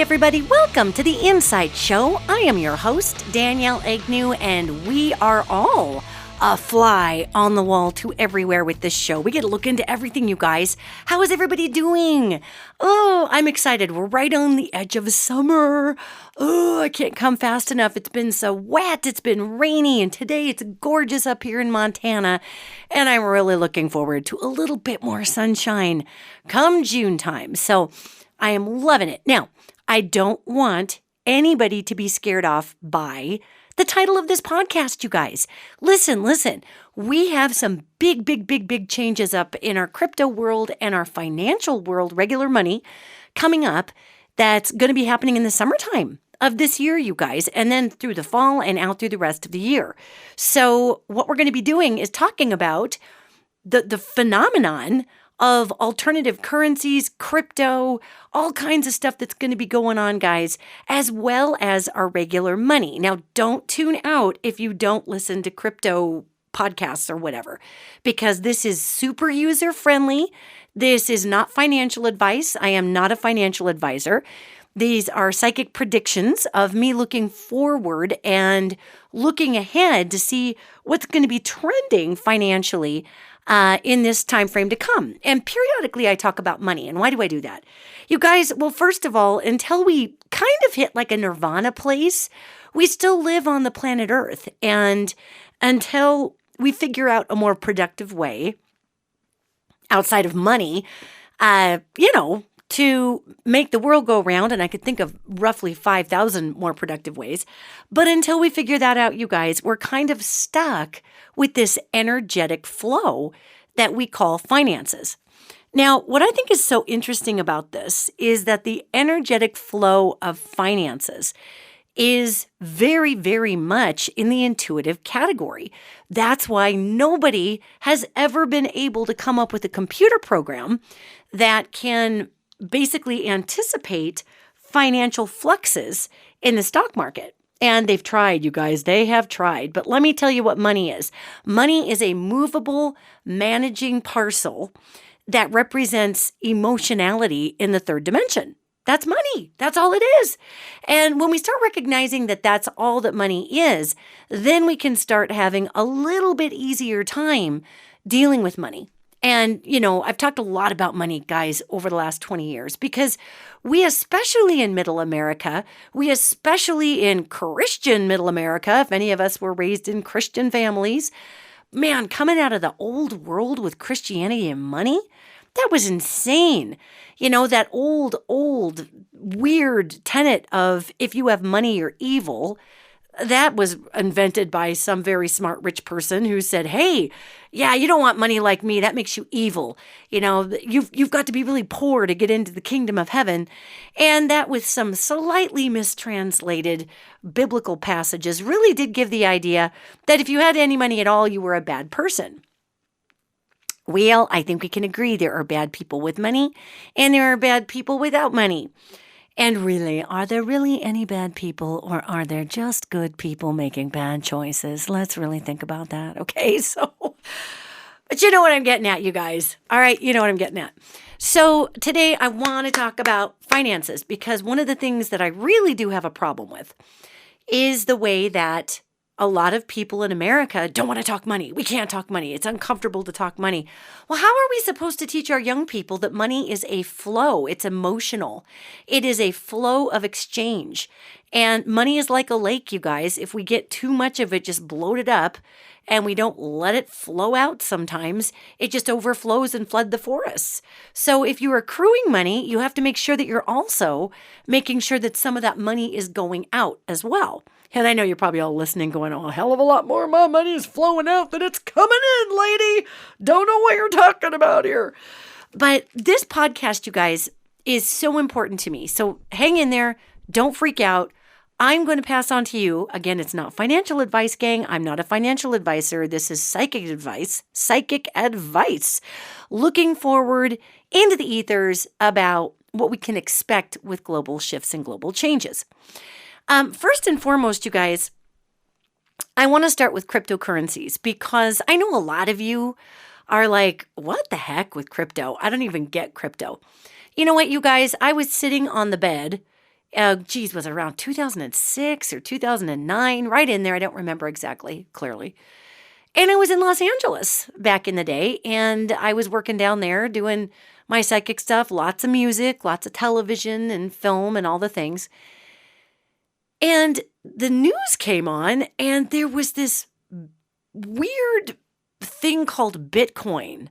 everybody. Welcome to the InPsight Show. I am your host, Danielle Egnew, and we are all a fly on the wall to everywhere with this show. We get to look into everything, you guys. How is everybody doing? Oh, I'm excited. We're right on the edge of summer. Oh, I can't come fast enough. It's been so wet. It's been rainy, and today it's gorgeous up here in Montana, and I'm really looking forward to a little bit more sunshine come June time. So I am loving it. Now, I don't want anybody to be scared off by the title of this podcast, you guys. Listen. We have some big changes up in our crypto world and our financial world, regular money, coming up that's going to be happening in the summertime of this year, you guys, and then through the fall and out through the rest of the year. So what we're going to be doing is talking about the phenomenon of alternative currencies, crypto, all kinds of stuff that's going to be going on, guys, as well as our regular money. Now, don't tune out if you don't listen to crypto podcasts or whatever, because this is super user-friendly. This is not financial advice. I am not a financial advisor. These are psychic predictions of me looking forward and looking ahead to see what's going to be trending financially in this time frame to come. And periodically I talk about money. And why do I do that? You guys, well, first of all, until we kind of hit like a nirvana place, we still live on the planet Earth. And until we figure out a more productive way outside of money, to make the world go round, and I could think of roughly 5,000 more productive ways. But until we figure that out, you guys, we're kind of stuck with this energetic flow that we call finances. Now, what I think is so interesting about this is that the energetic flow of finances is very, very much in the intuitive category. That's why nobody has ever been able to come up with a computer program that can basically anticipate financial fluxes in the stock market. And they've tried, you guys. They have tried. But let me tell you what money is. Money is a movable, managing parcel that represents emotionality in the third dimension. That's money. That's all it is. And when we start recognizing that that's all that money is, then we can start having a little bit easier time dealing with money. And, I've talked a lot about money, guys, over the last 20 years, because we, especially in Middle America, we especially in Christian Middle America, if any of us were raised in Christian families, man, coming out of the old world with Christianity and money, that was insane. That old, weird tenet of if you have money, you're evil. That was invented by some very smart rich person who said, hey, yeah, you don't want money like me. That makes you evil. You've got to be really poor to get into the kingdom of heaven. And that with some slightly mistranslated biblical passages really did give the idea that if you had any money at all, you were a bad person. Well, I think we can agree there are bad people with money and there are bad people without money. And really, are there really any bad people, or are there just good people making bad choices? Let's really think about that, okay? But you know what I'm getting at, you guys. All right, you know what I'm getting at. So today I want to talk about finances, because one of the things that I really do have a problem with is the way that a lot of people in America don't want to talk money. We can't talk money. It's uncomfortable to talk money. Well, how are we supposed to teach our young people that money is a flow? It's emotional. It is a flow of exchange. And money is like a lake, you guys. If we get too much of it just bloated up and we don't let it flow out sometimes, it just overflows and flood the forests. So if you're accruing money, you have to make sure that you're also making sure that some of that money is going out as well. And I know you're probably all listening going, oh, a hell of a lot more of my money is flowing out than it's coming in, lady. Don't know what you're talking about here. But this podcast, you guys, is so important to me. So hang in there. Don't freak out. I'm going to pass on to you. Again, it's not financial advice, gang. I'm not a financial advisor. This is psychic advice. Looking forward into the ethers about what we can expect with global shifts and global changes. First and foremost, you guys, I want to start with cryptocurrencies, because I know a lot of you are like, what the heck with crypto? I don't even get crypto. You know what, you guys? I was sitting on the bed Was it around 2006 or 2009? Right in there. I don't remember exactly, clearly. And I was in Los Angeles back in the day, and I was working down there doing my psychic stuff, lots of music, lots of television and film and all the things. And the news came on, and there was this weird thing called Bitcoin.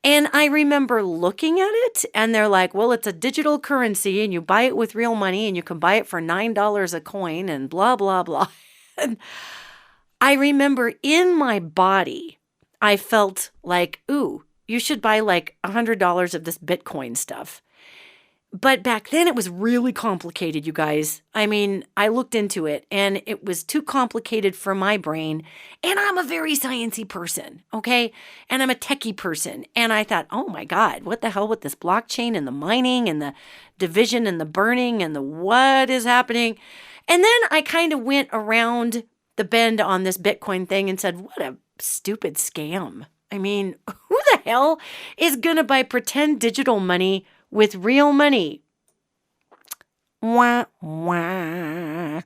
And I remember looking at it, and they're like, well, it's a digital currency, and you buy it with real money, and you can buy it for $9 a coin, and blah, blah, blah. And I remember in my body, I felt like, ooh, you should buy like $100 of this Bitcoin stuff. But back then it was really complicated, you guys. I mean, I looked into it and it was too complicated for my brain. And I'm a very sciencey person, okay? And I'm a techie person. And I thought, oh my God, what the hell with this blockchain and the mining and the division and the burning and the what is happening? And then I kind of went around the bend on this Bitcoin thing and said, what a stupid scam. I mean, who the hell is going to buy pretend digital money with real money? Wah, wah.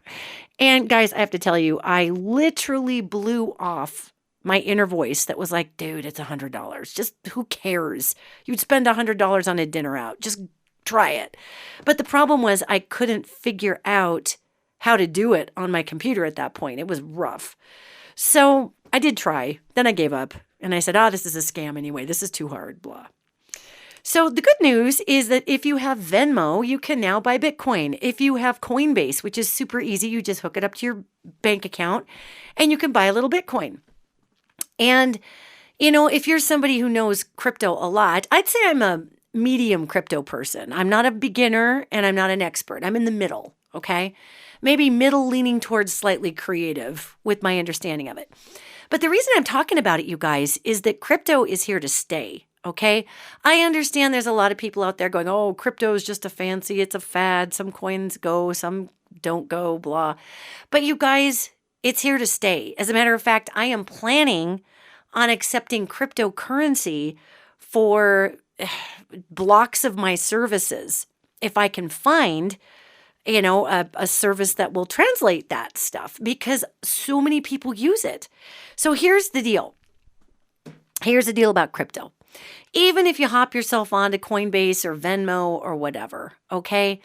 And guys, I have to tell you, I literally blew off my inner voice that was like, dude, it's $100. Just who cares? You'd spend $100 on a dinner out. Just try it. But the problem was I couldn't figure out how to do it on my computer at that point. It was rough. So I did try. Then I gave up. And I said, this is a scam anyway. This is too hard, blah. So the good news is that if you have Venmo, you can now buy Bitcoin. If you have Coinbase, which is super easy, you just hook it up to your bank account and you can buy a little Bitcoin. And, if you're somebody who knows crypto a lot, I'd say I'm a medium crypto person. I'm not a beginner and I'm not an expert. I'm in the middle, okay? Maybe middle leaning towards slightly creative with my understanding of it. But the reason I'm talking about it, you guys, is that crypto is here to stay, okay? I understand there's a lot of people out there going, oh, crypto is just a fancy, it's a fad. Some coins go, some don't go, blah. But you guys, it's here to stay. As a matter of fact, I am planning on accepting cryptocurrency for blocks of my services if I can find a service that will translate that stuff because so many people use it. So here's the deal. Here's the deal about crypto. Even if you hop yourself onto Coinbase or Venmo or whatever, okay?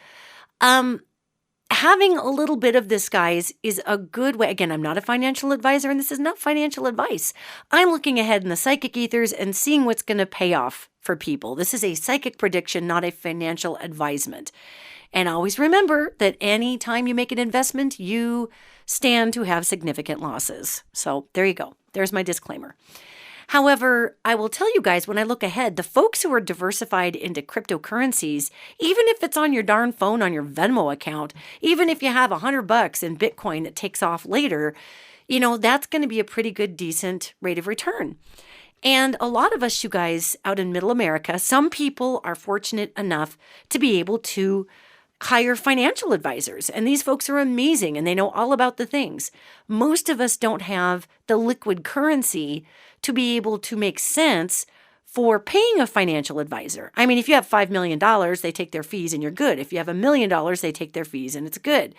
Having a little bit of this, guys, is a good way. Again, I'm not a financial advisor, and this is not financial advice. I'm looking ahead in the psychic ethers and seeing what's going to pay off for people. This is a psychic prediction, not a financial advisement. And always remember that any time you make an investment, you stand to have significant losses. So there you go. There's my disclaimer. However, I will tell you guys, when I look ahead, the folks who are diversified into cryptocurrencies, even if it's on your darn phone, on your Venmo account, even if you have $100 in Bitcoin that takes off later, that's going to be a pretty good, decent rate of return. And a lot of us, you guys, out in middle America, some people are fortunate enough to be able to hire financial advisors. And these folks are amazing and they know all about the things. Most of us don't have the liquid currency to be able to make sense for paying a financial advisor. I mean, if you have $5 million, they take their fees and you're good. If you have $1 million, they take their fees and it's good.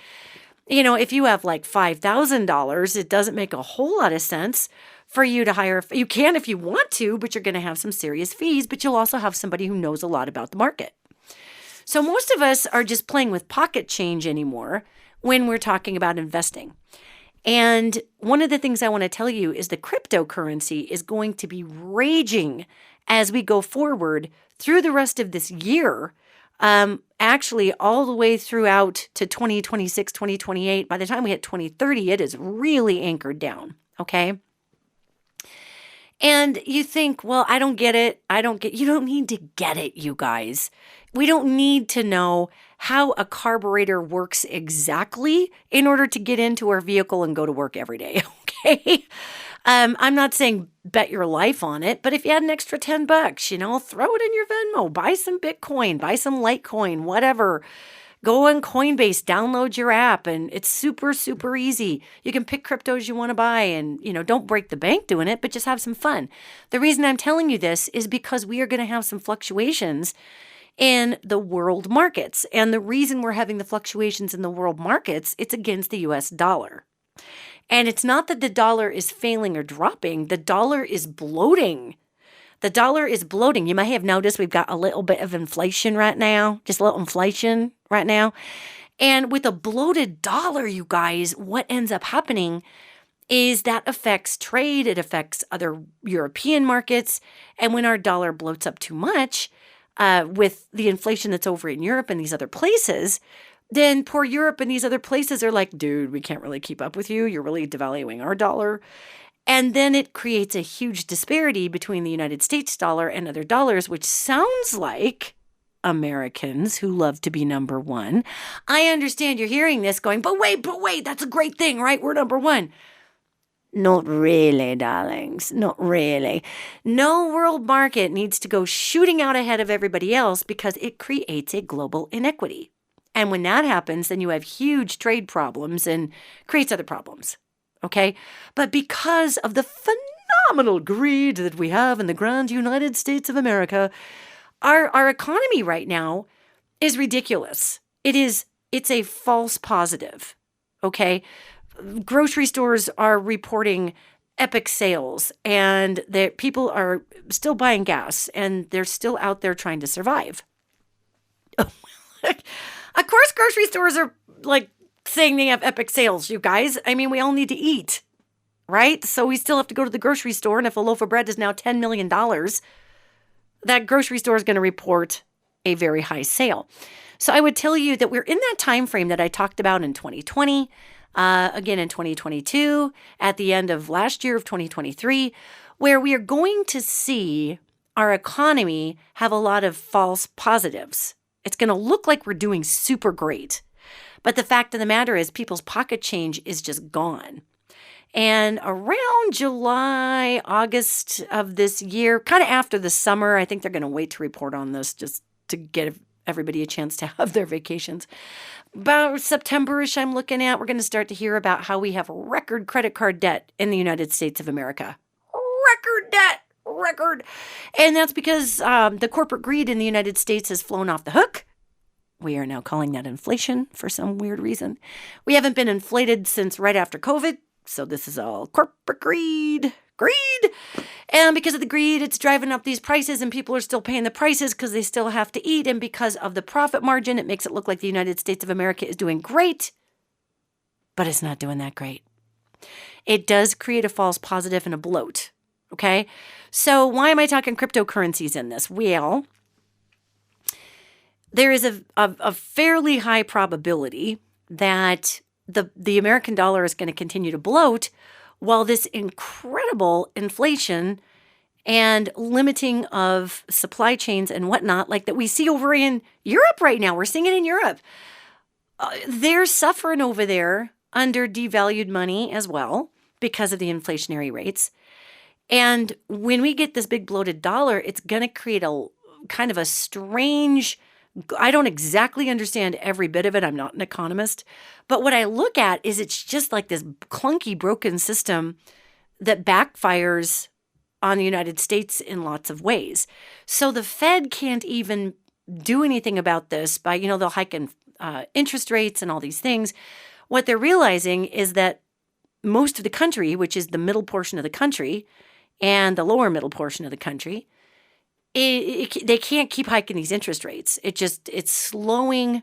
If you have like $5,000, it doesn't make a whole lot of sense for you to hire. You can if you want to, but you're going to have some serious fees, but you'll also have somebody who knows a lot about the market. So most of us are just playing with pocket change anymore when we're talking about investing. And one of the things I want to tell you is the cryptocurrency is going to be raging as we go forward through the rest of this year, actually all the way throughout to 2026, 2028. By the time we hit 2030, it is really anchored down, okay? And you think, well, I don't get it. You don't need to get it, you guys. We don't need to know how a carburetor works exactly in order to get into our vehicle and go to work every day, okay? I'm not saying bet your life on it, but if you had an extra $10, throw it in your Venmo, buy some Bitcoin, buy some Litecoin, whatever. Go on Coinbase, download your app, and it's super, super easy. You can pick cryptos you want to buy and, don't break the bank doing it, but just have some fun. The reason I'm telling you this is because we are going to have some fluctuations in the world markets. And the reason we're having the fluctuations in the world markets, it's against the US dollar. And it's not that the dollar is failing or dropping, the dollar is bloating. The dollar is bloating. You may have noticed we've got a little bit of inflation right now, just a little inflation right now. And with a bloated dollar, you guys, what ends up happening is that affects trade. It affects other European markets. And when our dollar bloats up too much, with the inflation that's over in Europe and these other places, then poor Europe and these other places are like, dude, we can't really keep up with you. You're really devaluing our dollar. And then it creates a huge disparity between the United States dollar and other dollars, which sounds like Americans who love to be number one. I understand you're hearing this going, but wait, that's a great thing, right? We're number one. Not really, darlings. Not really. No world market needs to go shooting out ahead of everybody else because it creates a global inequity. And when that happens, then you have huge trade problems and creates other problems. Okay? But because of the phenomenal greed that we have in the grand United States of America, our economy right now is ridiculous. It's a false positive. Okay? Grocery stores are reporting epic sales and people are still buying gas and they're still out there trying to survive. Of course, grocery stores are like saying they have epic sales, you guys. I mean, we all need to eat, right? So we still have to go to the grocery store. And if a loaf of bread is now $10 million, that grocery store is going to report a very high sale. So I would tell you that we're in that time frame that I talked about in 2020, again in 2022, at the end of last year of 2023, where we are going to see our economy have a lot of false positives. It's going to look like we're doing super great. But the fact of the matter is people's pocket change is just gone. And around July, August of this year, kind of after the summer, I think they're going to wait to report on this just to get everybody a chance to have their vacations. About September-ish, I'm looking at, we're going to start to hear about how we have record credit card debt in the United States of America. Record debt. Record. And that's because the corporate greed in the United States has flown off the hook. We are now calling that inflation for some weird reason. We haven't been inflated since right after COVID. So this is all corporate greed. And because of the greed, it's driving up these prices and people are still paying the prices because they still have to eat. And because of the profit margin, it makes it look like the United States of America is doing great, but it's not doing that great. It does create a false positive and a bloat. Okay, so why am I talking cryptocurrencies in this? Well, there is a fairly high probability that the American dollar is going to continue to bloat while this incredible inflation and limiting of supply chains and whatnot, like that we see over in Europe right now. We're seeing it in Europe. They're suffering over there under devalued money as well because of the inflationary rates. And when we get this big bloated dollar, it's going to create a kind of a strange, I don't exactly understand every bit of it. I'm not an economist. But what I look at is it's just like this clunky, broken system that backfires on the United States in lots of ways. So the Fed can't even do anything about this by, they'll hike in interest rates and all these things. What they're realizing is that most of the country, which is the middle portion of the country, and the lower middle portion of the country, they can't keep hiking these interest rates. It's slowing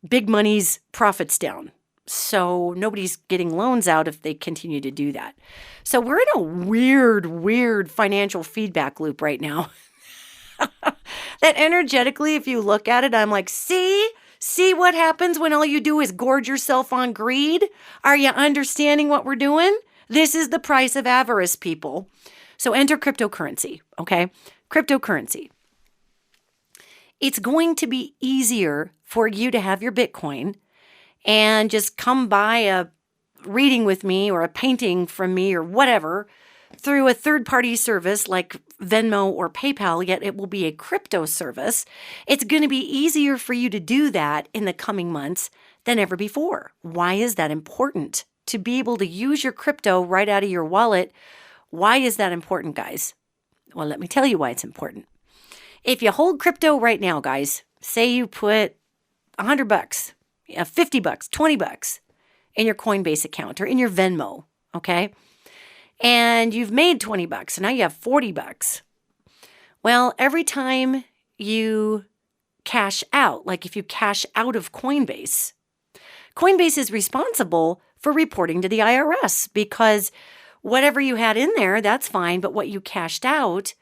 big money's profits down. So nobody's getting loans out if they continue to do that. So we're in a weird financial feedback loop right now. That energetically, if you look at it, I'm like, see what happens when all you do is gorge yourself on greed? Are you understanding what we're doing? This is the price of avarice, people. So enter cryptocurrency, okay? Cryptocurrency. It's going to be easier for you to have your Bitcoin and just come by a reading with me or a painting from me or whatever through a third-party service like Venmo or PayPal, yet it will be a crypto service. It's going to be easier for you to do that in the coming months than ever before. Why is that important? To be able to use your crypto right out of your wallet. Why is that important, guys? Well, let me tell you why it's important. If you hold crypto right now, guys, say you put $100, $50, $20 in your Coinbase account or in your Venmo, okay? And you've made $20, so now you have $40. Well, every time you cash out, like if you cash out of Coinbase, Coinbase is responsible for reporting to the IRS because whatever you had in there, that's fine. But what you cashed out,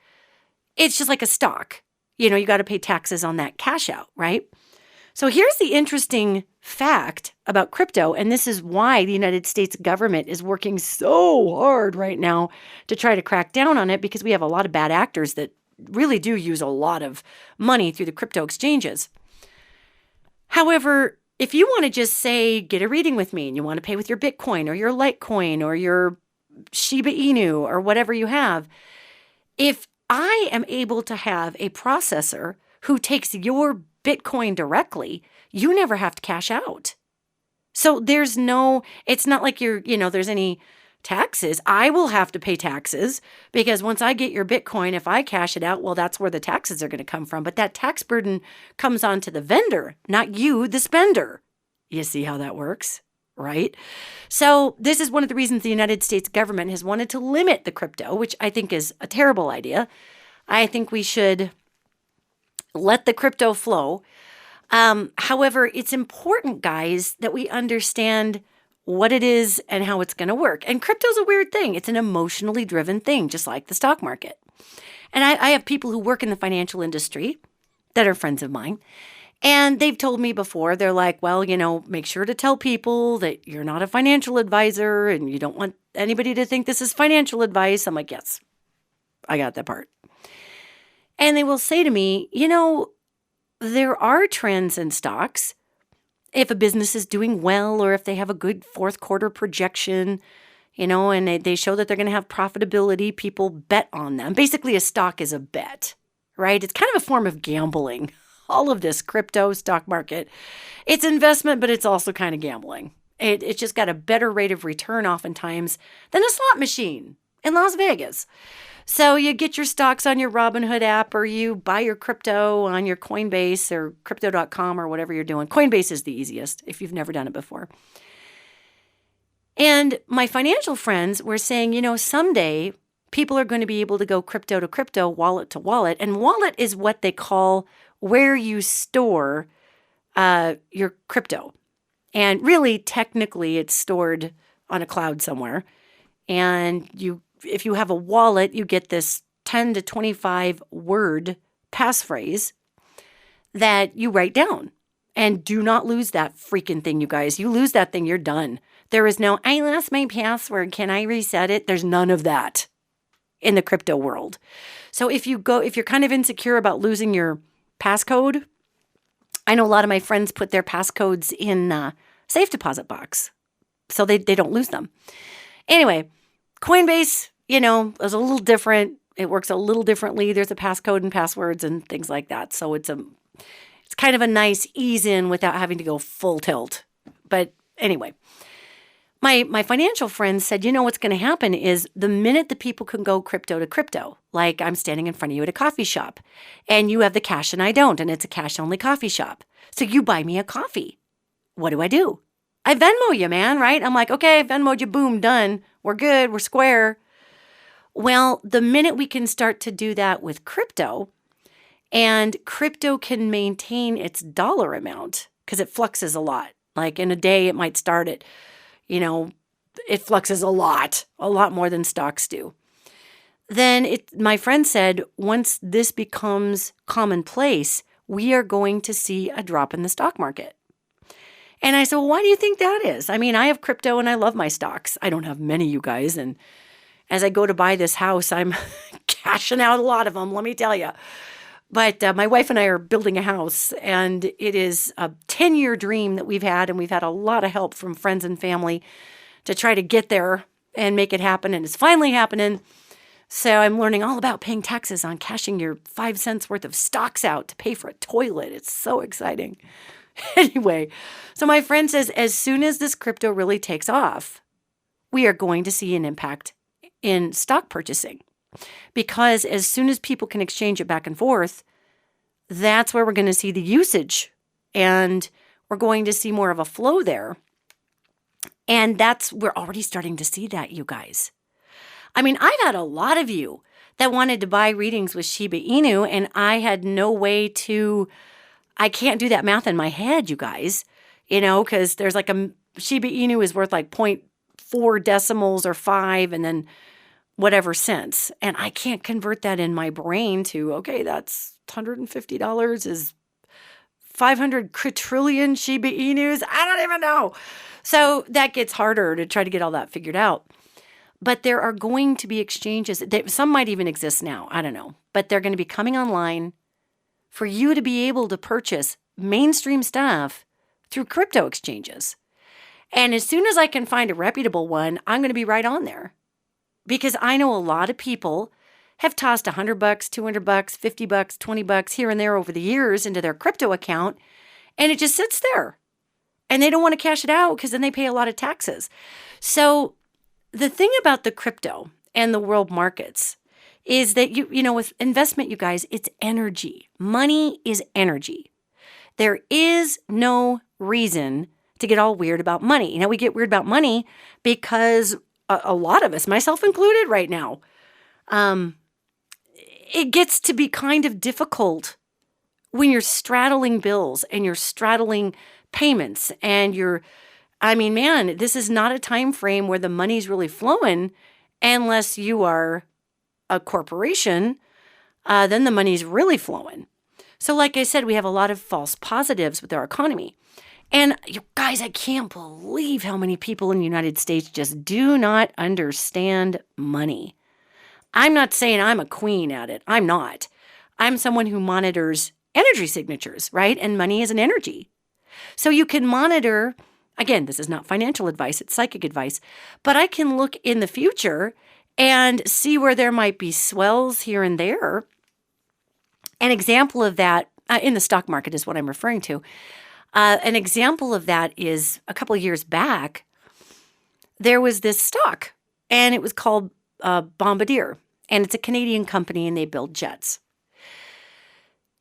it's just like a stock. You got to pay taxes on that cash out, right? So here's the interesting fact about crypto. And this is why the United States government is working so hard right now to try to crack down on it, because we have a lot of bad actors that really do use a lot of money through the crypto exchanges. However, if you want to just say, get a reading with me, and you want to pay with your Bitcoin or your Litecoin or your Shiba Inu or whatever you have, if I am able to have a processor who takes your Bitcoin directly, you never have to cash out. So it's not like there's any taxes. I will have to pay taxes because once I get your Bitcoin, if I cash it out, well, that's where the taxes are going to come from. But that tax burden comes on to the vendor, not you, the spender. You see how that works, right? So this is one of the reasons the United States government has wanted to limit the crypto, which I think is a terrible idea. I think we should let the crypto flow. However, it's important, guys, that we understand what it is and how it's going to work. And crypto's a weird thing. It's an emotionally driven thing, just like the stock market. And I have people who work in the financial industry that are friends of mine. And they've told me before, they're like, well, make sure to tell people that you're not a financial advisor and you don't want anybody to think this is financial advice. I'm like, yes, I got that part. And they will say to me, there are trends in stocks. If a business is doing well or if they have a good fourth quarter projection, and they show that they're going to have profitability, people bet on them. Basically, a stock is a bet, right? It's kind of a form of gambling. All of this crypto stock market, it's investment, but it's also kind of gambling. It's just got a better rate of return oftentimes than a slot machine in Las Vegas. So you get your stocks on your Robinhood app, or you buy your crypto on your Coinbase or crypto.com or whatever you're doing. Coinbase is the easiest if you've never done it before. And my financial friends were saying, someday people are going to be able to go crypto to crypto, wallet to wallet. And wallet is what they call where you store your crypto. And really, technically, it's stored on a cloud somewhere. And if you have a wallet, you get this 10 to 25 word passphrase that you write down. And do not lose that freaking thing, you guys. You lose that thing, you're done. There is no, I lost my password, can I reset it? There's none of that in the crypto world. So if you're kind of insecure about losing your passcode, I know a lot of my friends put their passcodes in safe deposit box so they don't lose them. Anyway, Coinbase, is a little different. It works a little differently. There's a passcode and passwords and things like that. So it's kind of a nice ease in without having to go full tilt. But anyway, my financial friends said, what's going to happen is the minute the people can go crypto to crypto, like I'm standing in front of you at a coffee shop and you have the cash and I don't, and it's a cash only coffee shop. So you buy me a coffee. What do? I Venmo you, man, right? I'm like, okay, Venmo'd you, boom, done. We're good. We're square. Well, the minute we can start to do that with crypto, and crypto can maintain its dollar amount because it fluxes a lot. Like in a day, it might start at, it fluxes a lot more than stocks do. Then my friend said, once this becomes commonplace, we are going to see a drop in the stock market. And I said, well, why do you think that is? I mean, I have crypto and I love my stocks. I don't have many, you guys. And as I go to buy this house, I'm cashing out a lot of them, let me tell you. But my wife and I are building a house, and it is a 10-year dream that we've had, and we've had a lot of help from friends and family to try to get there and make it happen, and it's finally happening. So I'm learning all about paying taxes on cashing your 5 cents worth of stocks out to pay for a toilet. It's so exciting. Anyway, so my friend says as soon as this crypto really takes off, we are going to see an impact in stock purchasing. Because as soon as people can exchange it back and forth, that's where we're going to see the usage, and we're going to see more of a flow there. And we're already starting to see that, you guys. I mean, I've had a lot of you that wanted to buy readings with Shiba Inu, and I had no way I can't do that math in my head, you guys, because there's like Shiba Inu is worth like 0.4 decimals or 5 and then whatever cents. And I can't convert that in my brain to, okay, that's $150 is 500 quadrillion Shiba Inus. I don't even know. So that gets harder to try to get all that figured out. But there are going to be exchanges. Some might even exist now. I don't know. But they're going to be coming online for you to be able to purchase mainstream stuff through crypto exchanges. And as soon as I can find a reputable one, I'm going to be right on there. Because I know a lot of people have tossed $100, $200, $50, $20 here and there over the years into their crypto account, and it just sits there. And they don't want to cash it out because then they pay a lot of taxes. So the thing about the crypto and the world markets is that, with investment, you guys, it's energy. Money is energy. There is no reason to get all weird about money. We get weird about money because a lot of us, myself included right now, it gets to be kind of difficult when you're straddling bills and you're straddling payments and this is not a time frame where the money's really flowing unless you are a corporation, then the money's really flowing. So like I said, we have a lot of false positives with our economy. And you guys, I can't believe how many people in the United States just do not understand money. I'm not saying I'm a queen at it. I'm not. I'm someone who monitors energy signatures, right? And money is an energy. So you can monitor, again, this is not financial advice, it's psychic advice, but I can look in the future and see where there might be swells here and there. An example of that in the stock market is what I'm referring to. An example of that is a couple of years back, there was this stock, and it was called Bombardier, and it's a Canadian company, and they build jets.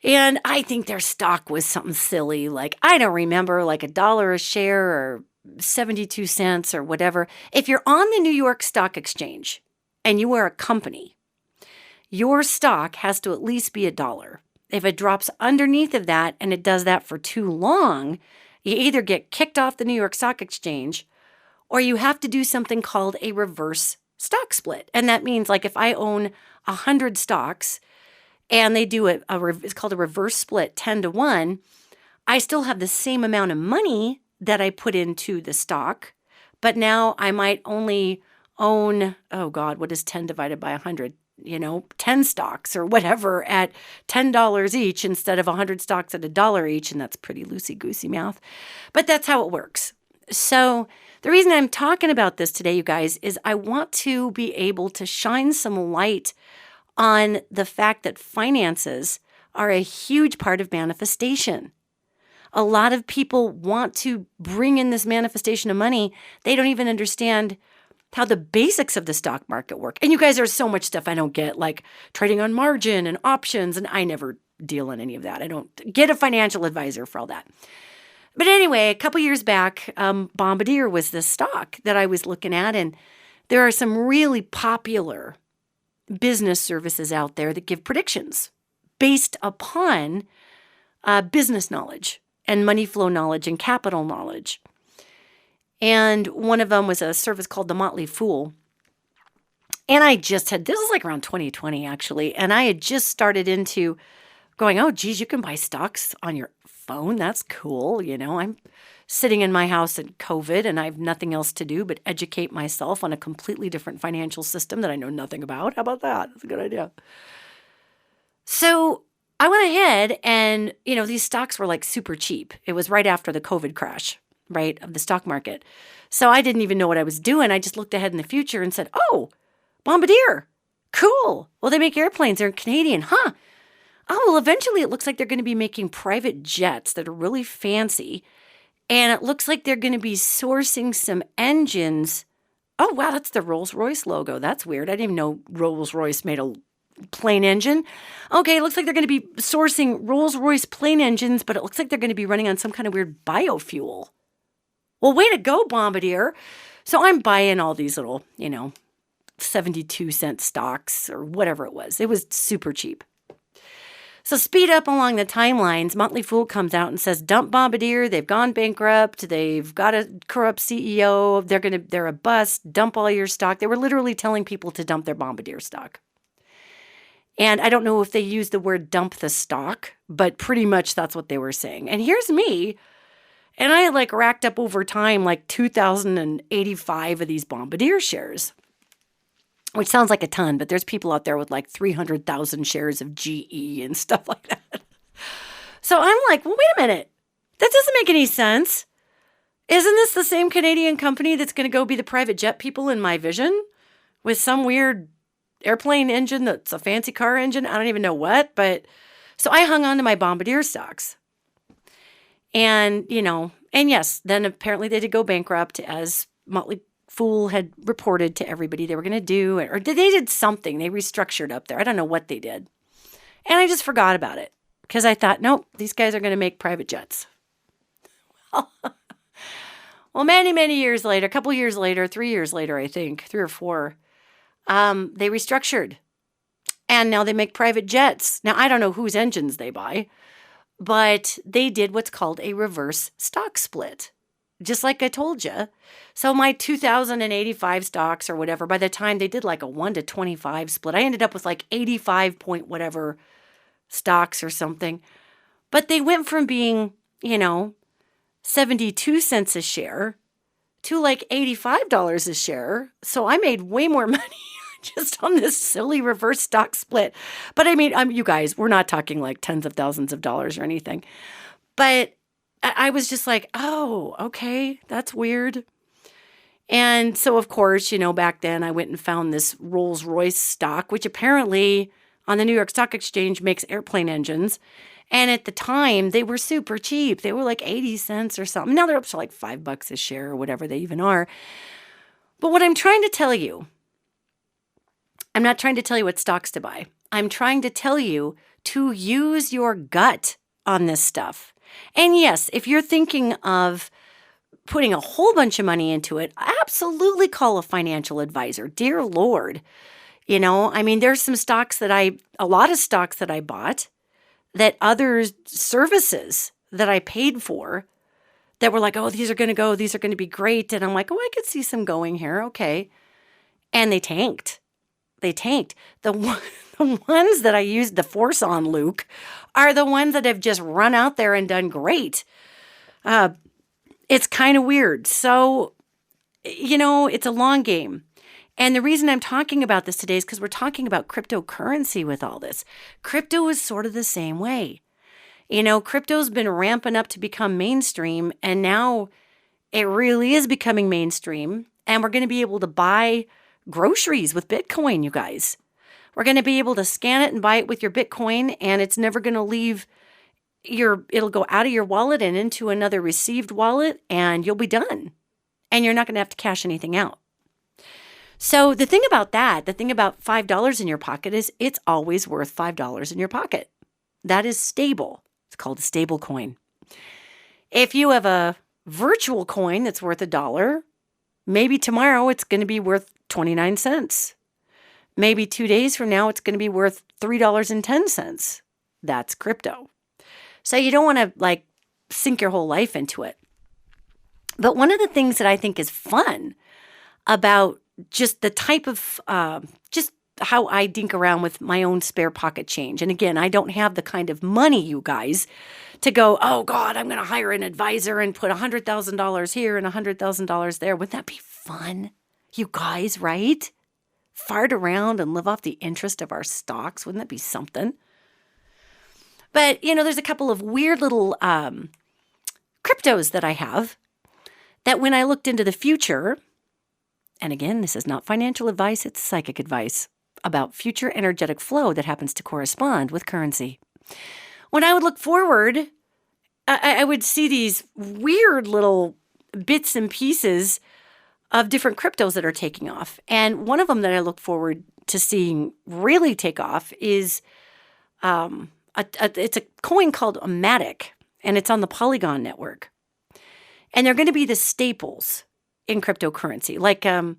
And I think their stock was something silly, like, I don't remember, like $1 a share or 72 cents or whatever. If you're on the New York Stock Exchange and you are a company, your stock has to at least be $1. If it drops underneath of that and it does that for too long, you either get kicked off the New York Stock Exchange or you have to do something called a reverse stock split. And that means, like, if I own 100 stocks and they do it's called a reverse split 10-1, I still have the same amount of money that I put into the stock, but now I might only own, oh God, what is 10 divided by 100? 10 stocks or whatever at $10 each instead of 100 stocks at $1 each. And that's pretty loosey-goosey math. But that's how it works. So the reason I'm talking about this today, you guys, is I want to be able to shine some light on the fact that finances are a huge part of manifestation. A lot of people want to bring in this manifestation of money. They don't even understand how the basics of the stock market work. And you guys, there's so much stuff I don't get, like trading on margin and options, and I never deal in any of that. I don't get a financial advisor for all that. But anyway, a couple years back, Bombardier was this stock that I was looking at, and there are some really popular business services out there that give predictions based upon business knowledge and money flow knowledge and capital knowledge. And one of them was a service called The Motley Fool. And I just this is like around 2020 actually, and I had just started into going, oh geez, you can buy stocks on your phone. That's cool. I'm sitting in my house in COVID and I have nothing else to do but educate myself on a completely different financial system that I know nothing about. How about that? That's a good idea. So I went ahead and, these stocks were like super cheap. It was right after the COVID crash, right, of the stock market. So I didn't even know what I was doing. I just looked ahead in the future and said, oh, Bombardier, cool. Well, they make airplanes. They're Canadian, huh? Oh, well, eventually it looks like they're going to be making private jets that are really fancy. And it looks like they're going to be sourcing some engines. Oh, wow, that's the Rolls-Royce logo. That's weird. I didn't even know Rolls-Royce made a plane engine. Okay, it looks like they're going to be sourcing Rolls-Royce plane engines, but it looks like they're going to be running on some kind of weird biofuel. Well, way to go, Bombardier. So I'm buying all these little, 72-cent stocks or whatever it was. It was super cheap. So speed up along the timelines. Motley Fool comes out and says, dump Bombardier. They've gone bankrupt. They've got a corrupt CEO. They're a bust. Dump all your stock. They were literally telling people to dump their Bombardier stock. And I don't know if they used the word dump the stock, but pretty much that's what they were saying. And here's me. And I racked up over time 2,085 of these Bombardier shares, which sounds like a ton, but there's people out there with 300,000 shares of GE and stuff like that. So I'm like, well, wait a minute. That doesn't make any sense. Isn't this the same Canadian company that's going to go be the private jet people in my vision with some weird airplane engine that's a fancy car engine? I don't even know what, but so I hung on to my Bombardier stocks. And, and yes, then apparently they did go bankrupt, as Motley Fool had reported to everybody they were going to do, or they did something. They restructured up there. I don't know what they did. And I just forgot about it because I thought, nope, these guys are going to make private jets. Well, many, many years later, a couple years later, 3 years later, I think, 3 or 4, they restructured. And now they make private jets. Now, I don't know whose engines they buy, but they did what's called a reverse stock split, just like I told you. So my 2,085 stocks or whatever, by the time they did a 1-to-25 split, I ended up with 85 point whatever stocks or something. But they went from being, 72 cents a share to $85 a share. So I made way more money just on this silly reverse stock split. But I mean, you guys, we're not talking tens of thousands of dollars or anything. But I was just oh, okay, that's weird. And so, of course, back then I went and found this Rolls-Royce stock, which apparently on the New York Stock Exchange makes airplane engines. And at the time, they were super cheap. They were 80 cents or something. Now they're up to $5 a share or whatever they even are. But what I'm trying to tell you, I'm not trying to tell you what stocks to buy. I'm trying to tell you to use your gut on this stuff. And yes, if you're thinking of putting a whole bunch of money into it, absolutely call a financial advisor. Dear Lord. There's some stocks a lot of stocks that I bought that other services that I paid for that were oh, these are going to be great. And I'm oh, I could see some going here. Okay. And they tanked. The ones that I used the force on, Luke, are the ones that have just run out there and done great. It's kind of weird. So, it's a long game. And the reason I'm talking about this today is because we're talking about cryptocurrency with all this. Crypto is sort of the same way. Crypto's been ramping up to become mainstream, and now it really is becoming mainstream. And we're going to be able to buy groceries with Bitcoin, you guys. We're going to be able to scan it and buy it with your Bitcoin, and it's never going to leave it'll go out of your wallet and into another received wallet, and you'll be done. And you're not going to have to cash anything out. So the thing about $5 in your pocket is it's always worth $5 in your pocket. That is stable. It's called a stable coin. If you have a virtual coin that's worth $1, maybe tomorrow it's going to be worth 29 cents. Maybe 2 days from now, it's going to be worth $3.10. That's crypto. So you don't want to sink your whole life into it. But one of the things that I think is fun about just the type of, just how I dink around with my own spare pocket change. And again, I don't have the kind of money, you guys, to go, oh God, I'm going to hire an advisor and put $100,000 here and $100,000 there. Wouldn't that be fun? You guys, right? Fart around and live off the interest of our stocks. Wouldn't that be something? But, there's a couple of weird little cryptos that I have that when I looked into the future, and again, this is not financial advice, it's psychic advice about future energetic flow that happens to correspond with currency. When I would look forward, I would see these weird little bits and pieces of different cryptos that are taking off. And one of them that I look forward to seeing really take off is it's a coin called a Matic, and it's on the Polygon network. And they're going to be the staples in cryptocurrency. Like a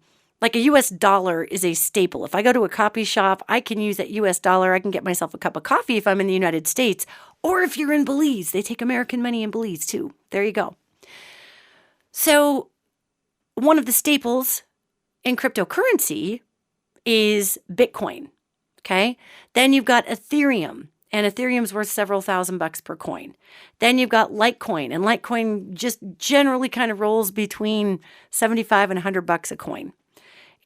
US dollar is a staple. If I go to a coffee shop, I can use that US dollar. I can get myself a cup of coffee if I'm in the United States. Or if you're in Belize, they take American money in Belize too. There you go. So one of the staples in cryptocurrency is Bitcoin. Okay. Then you've got Ethereum, and Ethereum's worth several $1,000s per coin. Then you've got Litecoin, and Litecoin just generally kind of rolls between 75 and $100 a coin.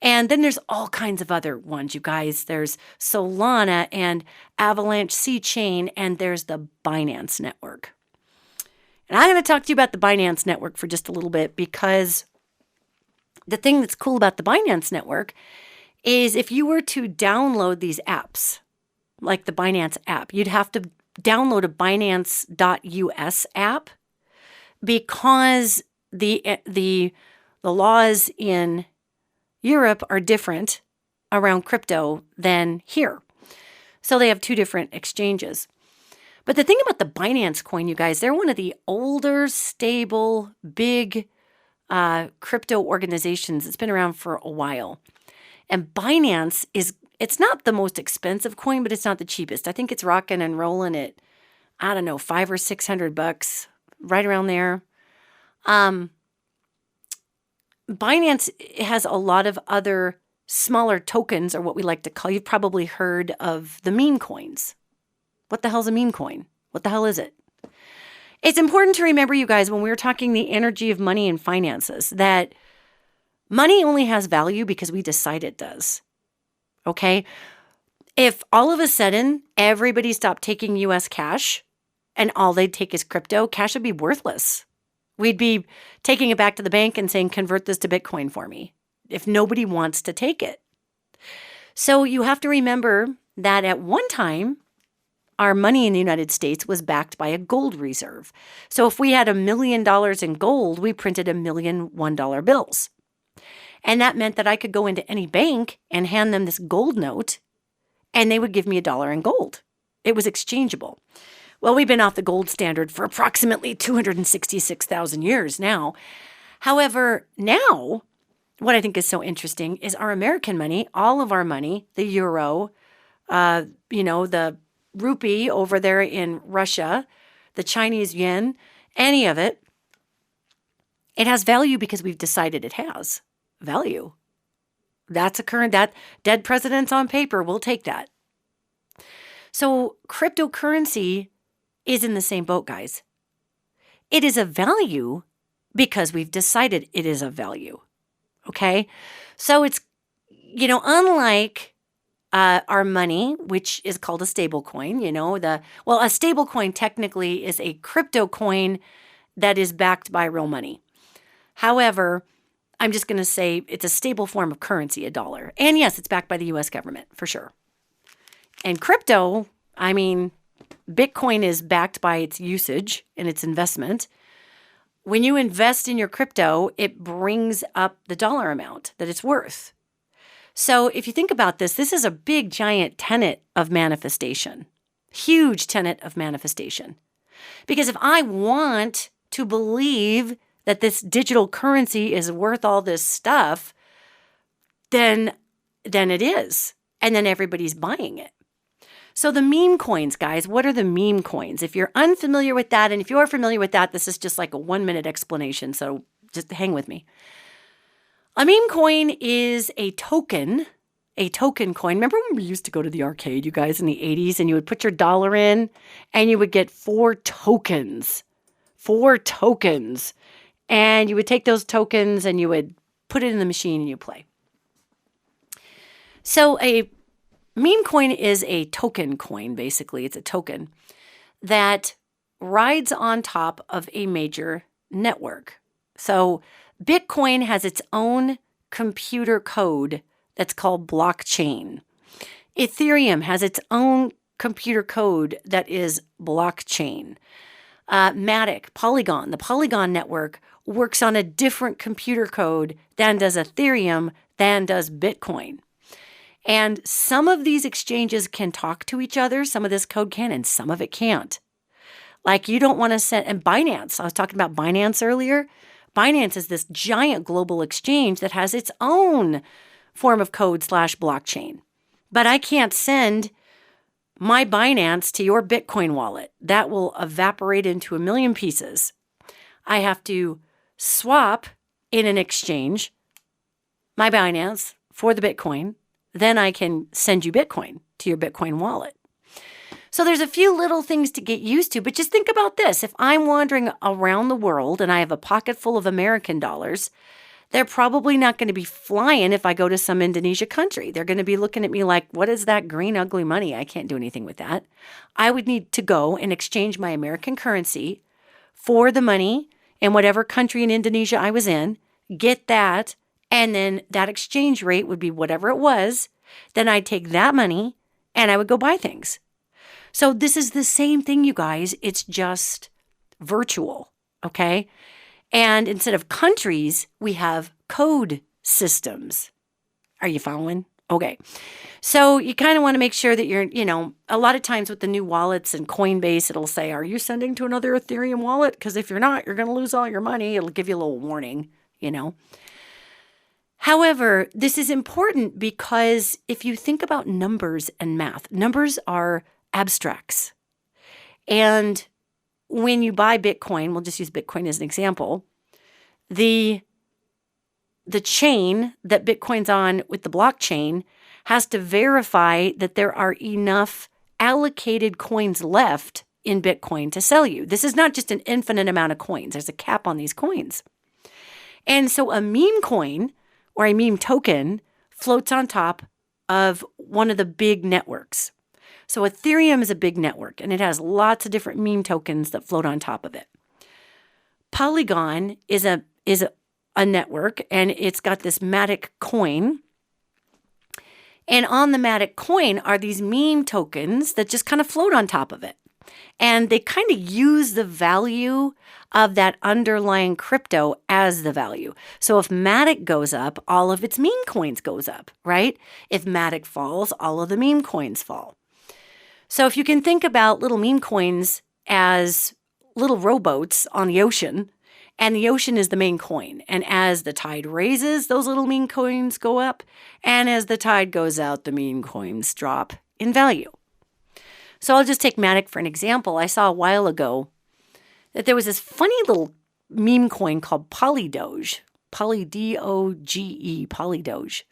And then there's all kinds of other ones, you guys. There's Solana and Avalanche C Chain, and there's the Binance Network. And I'm going to talk to you about the Binance Network for just a little bit, because the thing that's cool about the Binance Network is if you were to download these apps, like the Binance app, you'd have to download a Binance.us app, because the laws in Europe are different around crypto than here. So they have two different exchanges. But the thing about the Binance coin, you guys, they're one of the older, stable, big crypto organizations that's been around for a while. And Binance it's not the most expensive coin, but it's not the cheapest. I think it's rocking and rolling at, I don't know, $500 or $600, right around there. Binance has a lot of other smaller tokens, or what we like to call, you've probably heard of the meme coins. What the hell's a meme coin? What the hell is it? It's important to remember, you guys, when we were talking the energy of money and finances, that money only has value because we decide it does. Okay? If all of a sudden everybody stopped taking US cash and all they'd take is crypto, cash would be worthless. We'd be taking it back to the bank and saying, convert this to Bitcoin for me, if nobody wants to take it. So you have to remember that at one time, our money in the United States was backed by a gold reserve. So if we had $1 million in gold, we printed $1 million $1 bills. And that meant that I could go into any bank and hand them this gold note, and they would give me $1 in gold. It was exchangeable. Well, we've been off the gold standard for approximately 266,000 years now. However, now, what I think is so interesting is our American money, all of our money, the euro, the rupee over there in Russia, the Chinese yuan, any of it, it has value because we've decided it has value. That's that dead presidents on paper, we'll take that. So cryptocurrency is in the same boat, guys. It is of value because we've decided it is of value. Okay? So it's, unlike our money, which is called a stable coin, a stable coin technically is a crypto coin that is backed by real money. However, I'm just going to say it's a stable form of currency, a dollar. And yes, it's backed by the US government, for sure. And crypto, Bitcoin is backed by its usage and its investment. When you invest in your crypto, it brings up the dollar amount that it's worth. So if you think about this, this is a big, giant tenet of manifestation. Huge tenet of manifestation. Because if I want to believe that this digital currency is worth all this stuff, then it is. And then everybody's buying it. So the meme coins, guys, what are the meme coins? If you're unfamiliar with that, and if you are familiar with that, this is just like a 1-minute explanation, so just hang with me. A meme coin is a token coin. Remember when we used to go to the arcade, you guys, in the 80s, and you would put your dollar in, and you would get 4 tokens. 4 tokens. And you would take those tokens, and you would put it in the machine, and you play. So a meme coin is a token coin, basically. It's a token that rides on top of a major network. So Bitcoin has its own computer code that's called blockchain. Ethereum has its own computer code that is blockchain. Matic, Polygon, the Polygon network works on a different computer code than does Ethereum, than does Bitcoin. And some of these exchanges can talk to each other. Some of this code can, and some of it can't. Like you don't want to send, and Binance, I was talking about Binance earlier. Binance is this giant global exchange that has its own form of code / blockchain. But I can't send my Binance to your Bitcoin wallet. That will evaporate into a million pieces. I have to swap in an exchange my Binance for the Bitcoin. Then I can send you Bitcoin to your Bitcoin wallet. So there's a few little things to get used to, but just think about this. If I'm wandering around the world and I have a pocket full of American dollars, they're probably not going to be flying if I go to some Indonesia country. They're going to be looking at me like, what is that green, ugly money? I can't do anything with that. I would need to go and exchange my American currency for the money in whatever country in Indonesia I was in, get that, and then that exchange rate would be whatever it was. Then I'd take that money and I would go buy things. So this is the same thing, you guys. It's just virtual, okay? And instead of countries, we have code systems. Are you following? Okay. So you kind of want to make sure that you're, a lot of times with the new wallets and Coinbase, it'll say, are you sending to another Ethereum wallet? Because if you're not, you're going to lose all your money. It'll give you a little warning, However, this is important because if you think about numbers and math, numbers are abstracts. And when you buy Bitcoin, we'll just use Bitcoin as an example, the chain that Bitcoin's on with the blockchain has to verify that there are enough allocated coins left in Bitcoin to sell you. This is not just an infinite amount of coins. There's a cap on these coins. And so a meme coin or a meme token floats on top of one of the big networks. So Ethereum is a big network, and it has lots of different meme tokens that float on top of it. Polygon is a network, and it's got this Matic coin. And on the Matic coin are these meme tokens that just kind of float on top of it. And they kind of use the value of that underlying crypto as the value. So if Matic goes up, all of its meme coins goes up, right? If Matic falls, all of the meme coins fall. So if you can think about little meme coins as little rowboats on the ocean, and the ocean is the main coin. And as the tide raises, those little meme coins go up. And as the tide goes out, the meme coins drop in value. So I'll just take Matic for an example. I saw a while ago that there was this funny little meme coin called Polydoge. Polydoge, Polydoge.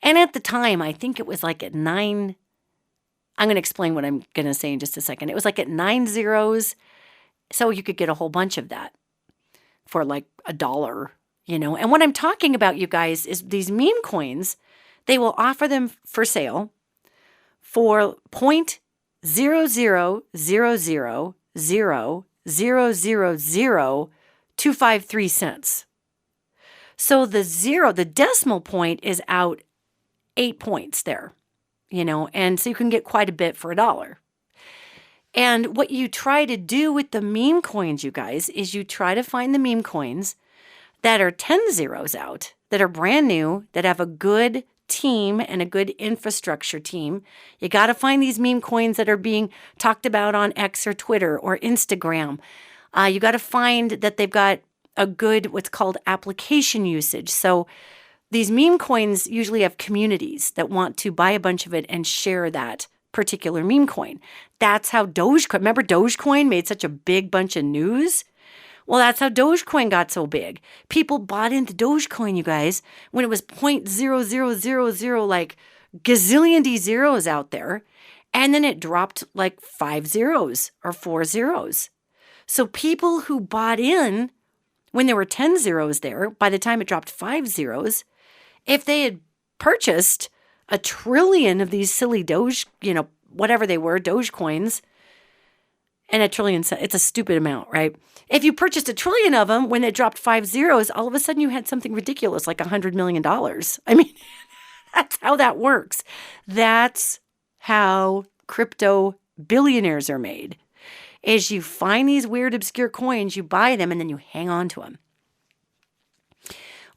And at the time, I think it was like at 9... I'm going to explain what I'm going to say in just a second. It was like at 9 zeros. So you could get a whole bunch of that for like $1, And what I'm talking about, you guys, is these meme coins, they will offer them for sale for 0.00000000253 cents. So the decimal point is out 8 points there. And so you can get quite a bit for $1. And what you try to do with the meme coins, you guys, is you try to find the meme coins that are 10 zeros out, that are brand new, that have a good team and a good infrastructure team. You got to find these meme coins that are being talked about on X or Twitter or Instagram. You got to find that they've got a good, what's called application usage. So these meme coins usually have communities that want to buy a bunch of it and share that particular meme coin. That's how Dogecoin, remember Dogecoin made such a big bunch of news? Well, that's how Dogecoin got so big. People bought into Dogecoin, you guys, when it was 0.0000, like gazillion D zeros out there. And then it dropped like 5 zeros or 4 zeros. So people who bought in when there were 10 zeros there, by the time it dropped 5 zeros, if they had purchased 1 trillion of these silly Doge, whatever they were, Doge coins, and 1 trillion, it's a stupid amount, right? If you purchased 1 trillion of them when it dropped 5 zeros, all of a sudden you had something ridiculous like $100 million. I mean, that's how that works. That's how crypto billionaires are made, is you find these weird, obscure coins, you buy them, and then you hang on to them.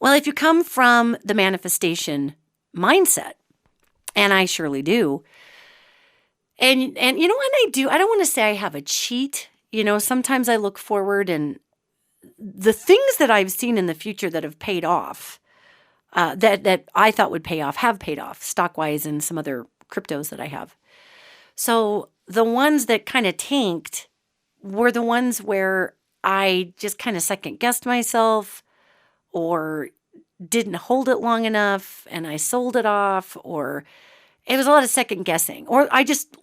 Well, if you come from the manifestation mindset, And I surely do. And you know what I do? I don't want to say I have a cheat. Sometimes I look forward and the things that I've seen in the future that have paid off, that I thought would pay off, have paid off, stock-wise and some other cryptos that I have. So the ones that kind of tanked were the ones where I just kind of second-guessed myself or didn't hold it long enough and I sold it off, or it was a lot of second-guessing. Or I just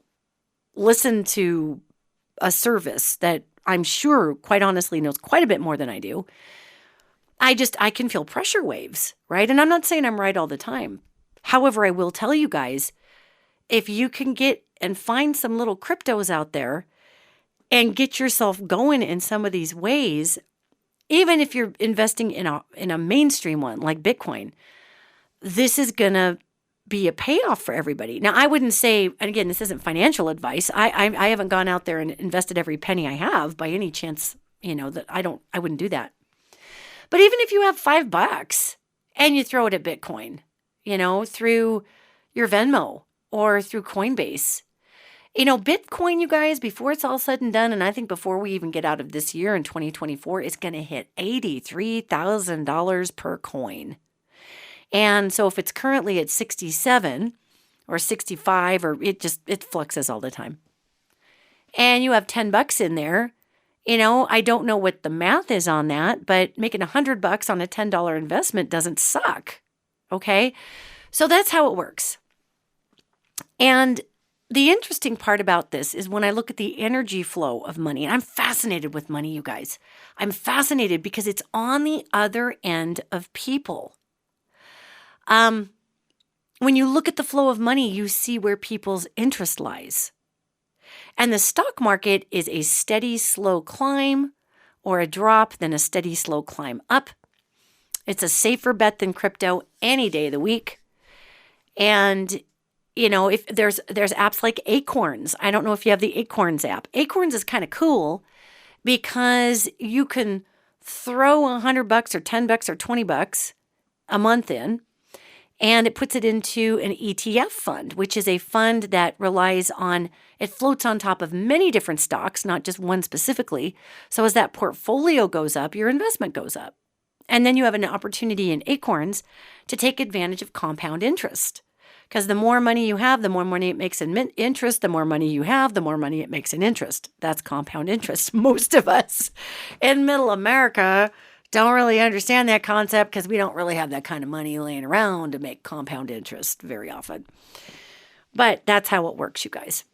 listened to a service that I'm sure, quite honestly, knows quite a bit more than I do. I can feel pressure waves, right? And I'm not saying I'm right all the time. However, I will tell you guys, if you can get and find some little cryptos out there and get yourself going in some of these ways, even if you're investing in a mainstream one like Bitcoin, this is going to be a payoff for everybody. Now, I wouldn't say, and again, this isn't financial advice. I haven't gone out there and invested every penny I have by any chance, that I wouldn't do that. But even if you have $5 and you throw it at Bitcoin, through your Venmo or through Coinbase, Bitcoin, you guys, before it's all said and done, and I think before we even get out of this year in 2024, it's going to hit $83,000 per coin. And so if it's currently at 67 or 65, or it fluxes all the time, and you have $10 in there, I don't know what the math is on that, but making $100 on a $10 investment doesn't suck. Okay. So that's how it works. And the interesting part about this is when I look at the energy flow of money, and I'm fascinated with money, you guys. I'm fascinated because it's on the other end of people. When you look at the flow of money, you see where people's interest lies. And the stock market is a steady, slow climb or a drop, then a steady, slow climb up. It's a safer bet than crypto any day of the week. And, if there's apps like Acorns. I don't know if you have the Acorns app. Acorns is kind of cool because you can throw $100 or $10 or $20 a month in, and it puts it into an ETF fund, which is a fund that it floats on top of many different stocks, not just one specifically. So as that portfolio goes up, your investment goes up. And then you have an opportunity in Acorns to take advantage of compound interest. Because the more money you have, the more money it makes in interest. The more money you have, the more money it makes in interest. That's compound interest. Most of us in middle America don't really understand that concept because we don't really have that kind of money laying around to make compound interest very often. But that's how it works, you guys.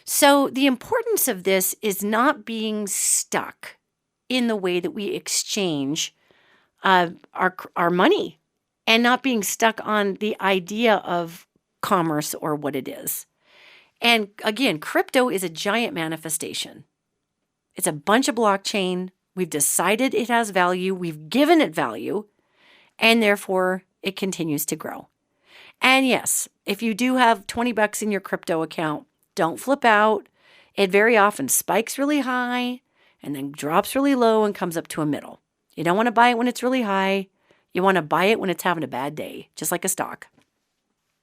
So the importance of this is not being stuck in the way that we exchange our money, and not being stuck on the idea of commerce or what it is. And again, crypto is a giant manifestation. It's a bunch of blockchain. We've decided it has value. We've given it value, and therefore it continues to grow. And yes, if you do have $20 in your crypto account, don't flip out. It very often spikes really high and then drops really low and comes up to a middle. You don't want to buy it when it's really high. You want to buy it when it's having a bad day, just like a stock.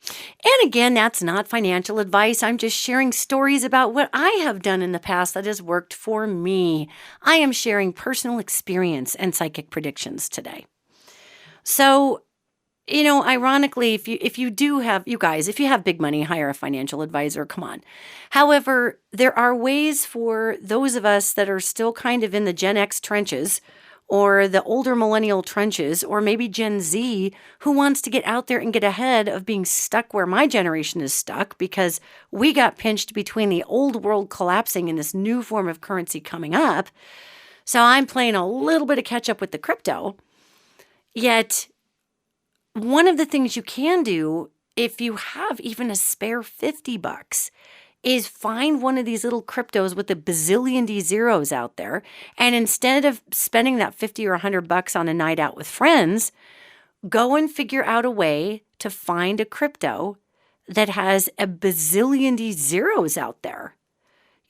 And again, that's not financial advice. I'm just sharing stories about what I have done in the past that has worked for me. I am sharing personal experience and psychic predictions today. So, ironically, if you do have, you guys, if you have big money, hire a financial advisor, come on. However, there are ways for those of us that are still kind of in the Gen X trenches, or the older millennial trenches, or maybe Gen Z, who wants to get out there and get ahead of being stuck where my generation is stuck because we got pinched between the old world collapsing and this new form of currency coming up. So I'm playing a little bit of catch up with the crypto. Yet, one of the things you can do if you have even a spare $50 is find one of these little cryptos with a bazillion D zeros out there. And instead of spending that $50 or $100 on a night out with friends, go and figure out a way to find a crypto that has a bazillion D zeros out there.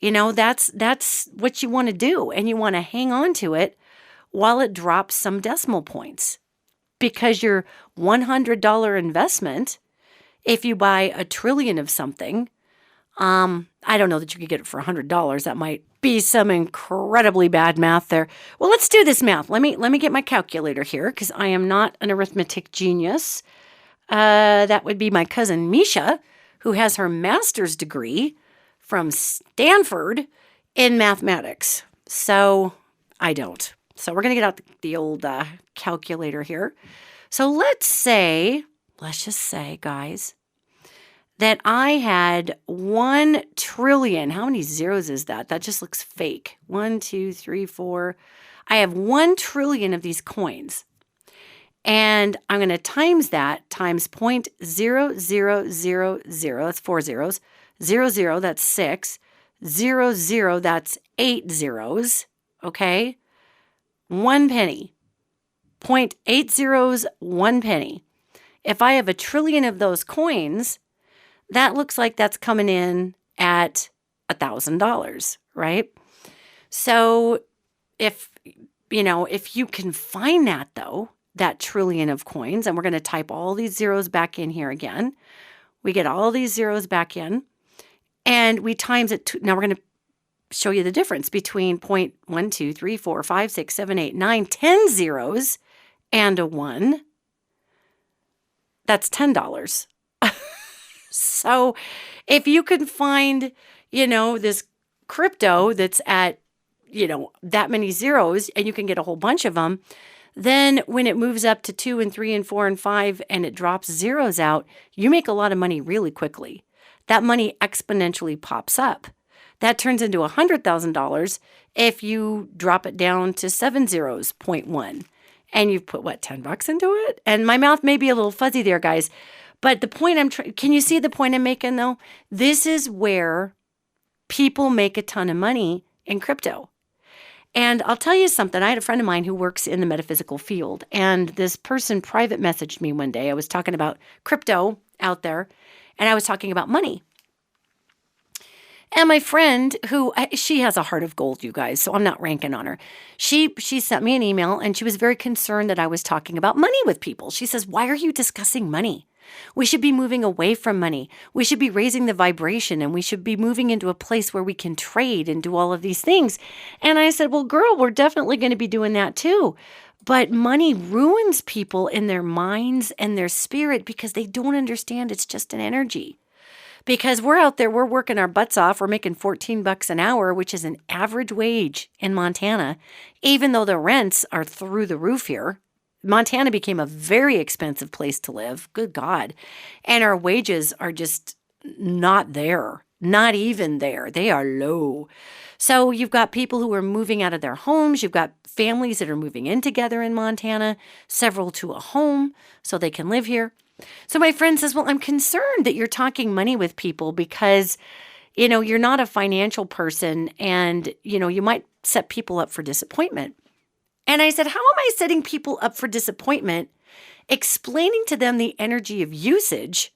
That's what you want to do. And you want to hang on to it while it drops some decimal points, because your $100 investment If you buy a trillion of something, I don't know that you could get it for $100. That might be some incredibly bad math there. Well, let's do this math. Let me get my calculator here because I am not an arithmetic genius. That would be my cousin Misha, who has her master's degree from Stanford in mathematics. So I don't. So we're going to get out the old calculator here. So let's just say, guys, that I had 1 trillion. How many zeros is that? That just looks fake. 1, 2, 3, 4. I have 1 trillion of these coins. And I'm going to times that times 0.0000. That's 4 zeros. 00, that's 6. 00, that's 8 zeros. Okay? 1 penny. 0.80 1 penny. If I have 1 trillion of those coins, that looks like that's coming in at $1,000, right? So if you can find that though, that trillion of coins, and we're going to type all these zeros back in here again. We get all these zeros back in and we times it. Now we're going to show you the difference between 1, 2, 3, 4, 5, 6, 7, 8, 9, 10 zeros and a 1. That's $10. So if you can find, this crypto that's at, that many zeros and you can get a whole bunch of them, then when it moves up to 2 and 3 and 4 and 5 and it drops zeros out, you make a lot of money really quickly. That money exponentially pops up. That turns into $100,000 if you drop it down to 7 zeros, 0.1. And you've put, $10 into it? And my mouth may be a little fuzzy there, guys. But the point can you see the point I'm making though? This is where people make a ton of money in crypto. And I'll tell you something. I had a friend of mine who works in the metaphysical field, and this person private messaged me one day. I was talking about crypto out there, and I was talking about money. And my friend, she has a heart of gold, you guys, so I'm not ranking on her. She sent me an email, and she was very concerned that I was talking about money with people. She says, "Why are you discussing money? We should be moving away from money. We should be raising the vibration, and we should be moving into a place where we can trade and do all of these things." And I said, "Well, girl, we're definitely going to be doing that too. But money ruins people in their minds and their spirit because they don't understand it's just an energy. Because we're out there, we're working our butts off. We're making $14 an hour, which is an average wage in Montana, even though the rents are through the roof here. Montana became a very expensive place to live. Good God. And our wages are just not there. Not even there. They are low. So you've got people who are moving out of their homes. You've got families that are moving in together in Montana, several to a home so they can live here. So my friend says, "Well, I'm concerned that you're talking money with people because, you're not a financial person and, you might set people up for disappointment." And I said, "How am I setting people up for disappointment? Explaining to them the energy of usage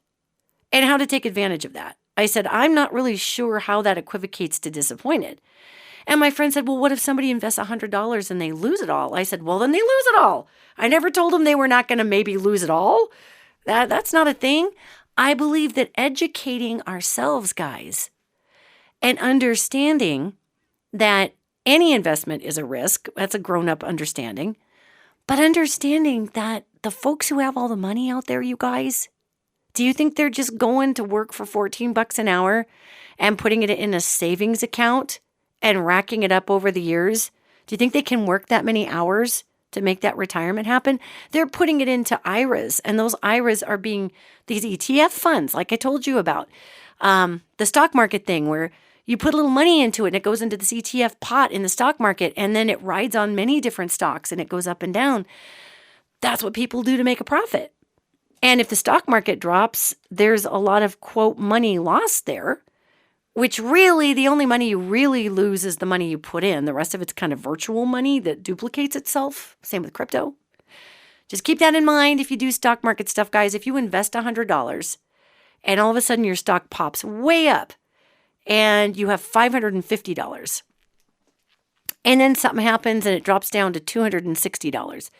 and how to take advantage of that." I said, "I'm not really sure how that equivocates to disappointed." And my friend said, "Well, what if somebody invests $100 and they lose it all?" I said, "Well, then they lose it all. I never told them they were not going to maybe lose it all. That's not a thing." I believe that educating ourselves, guys, and understanding that any investment is a risk, that's a grown-up understanding, but understanding that the folks who have all the money out there, you guys, do you think they're just going to work for $14 an hour and putting it in a savings account and racking it up over the years? Do you think they can work that many hours to make that retirement happen? They're putting it into IRAs, and those IRAs are being these ETF funds, like I told you about. The stock market thing where you put a little money into it and it goes into this ETF pot in the stock market, and then it rides on many different stocks and it goes up and down. That's what people do to make a profit. And if the stock market drops, there's a lot of, quote, money lost there, which really the only money you really lose is the money you put in. The rest of it's kind of virtual money that duplicates itself. Same with crypto. Just keep that in mind if you do stock market stuff, guys. If you invest $100 and all of a sudden your stock pops way up and you have $550 and then something happens and it drops down to $260,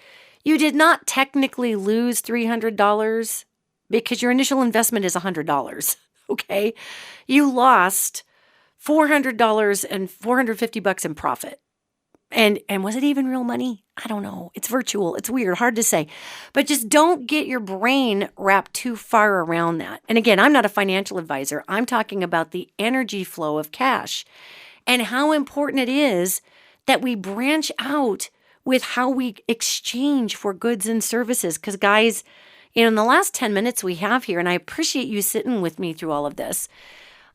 you did not technically lose $300. because your initial investment is $100. Okay. You lost $400 and $450 in profit. And was it even real money? I don't know. It's virtual. It's weird, hard to say. But just don't get your brain wrapped too far around that. And again, I'm not a financial advisor. I'm talking about the energy flow of cash and how important it is that we branch out with how we exchange for goods and services. Because guys, in the last 10 minutes we have here, and I appreciate you sitting with me through all of this,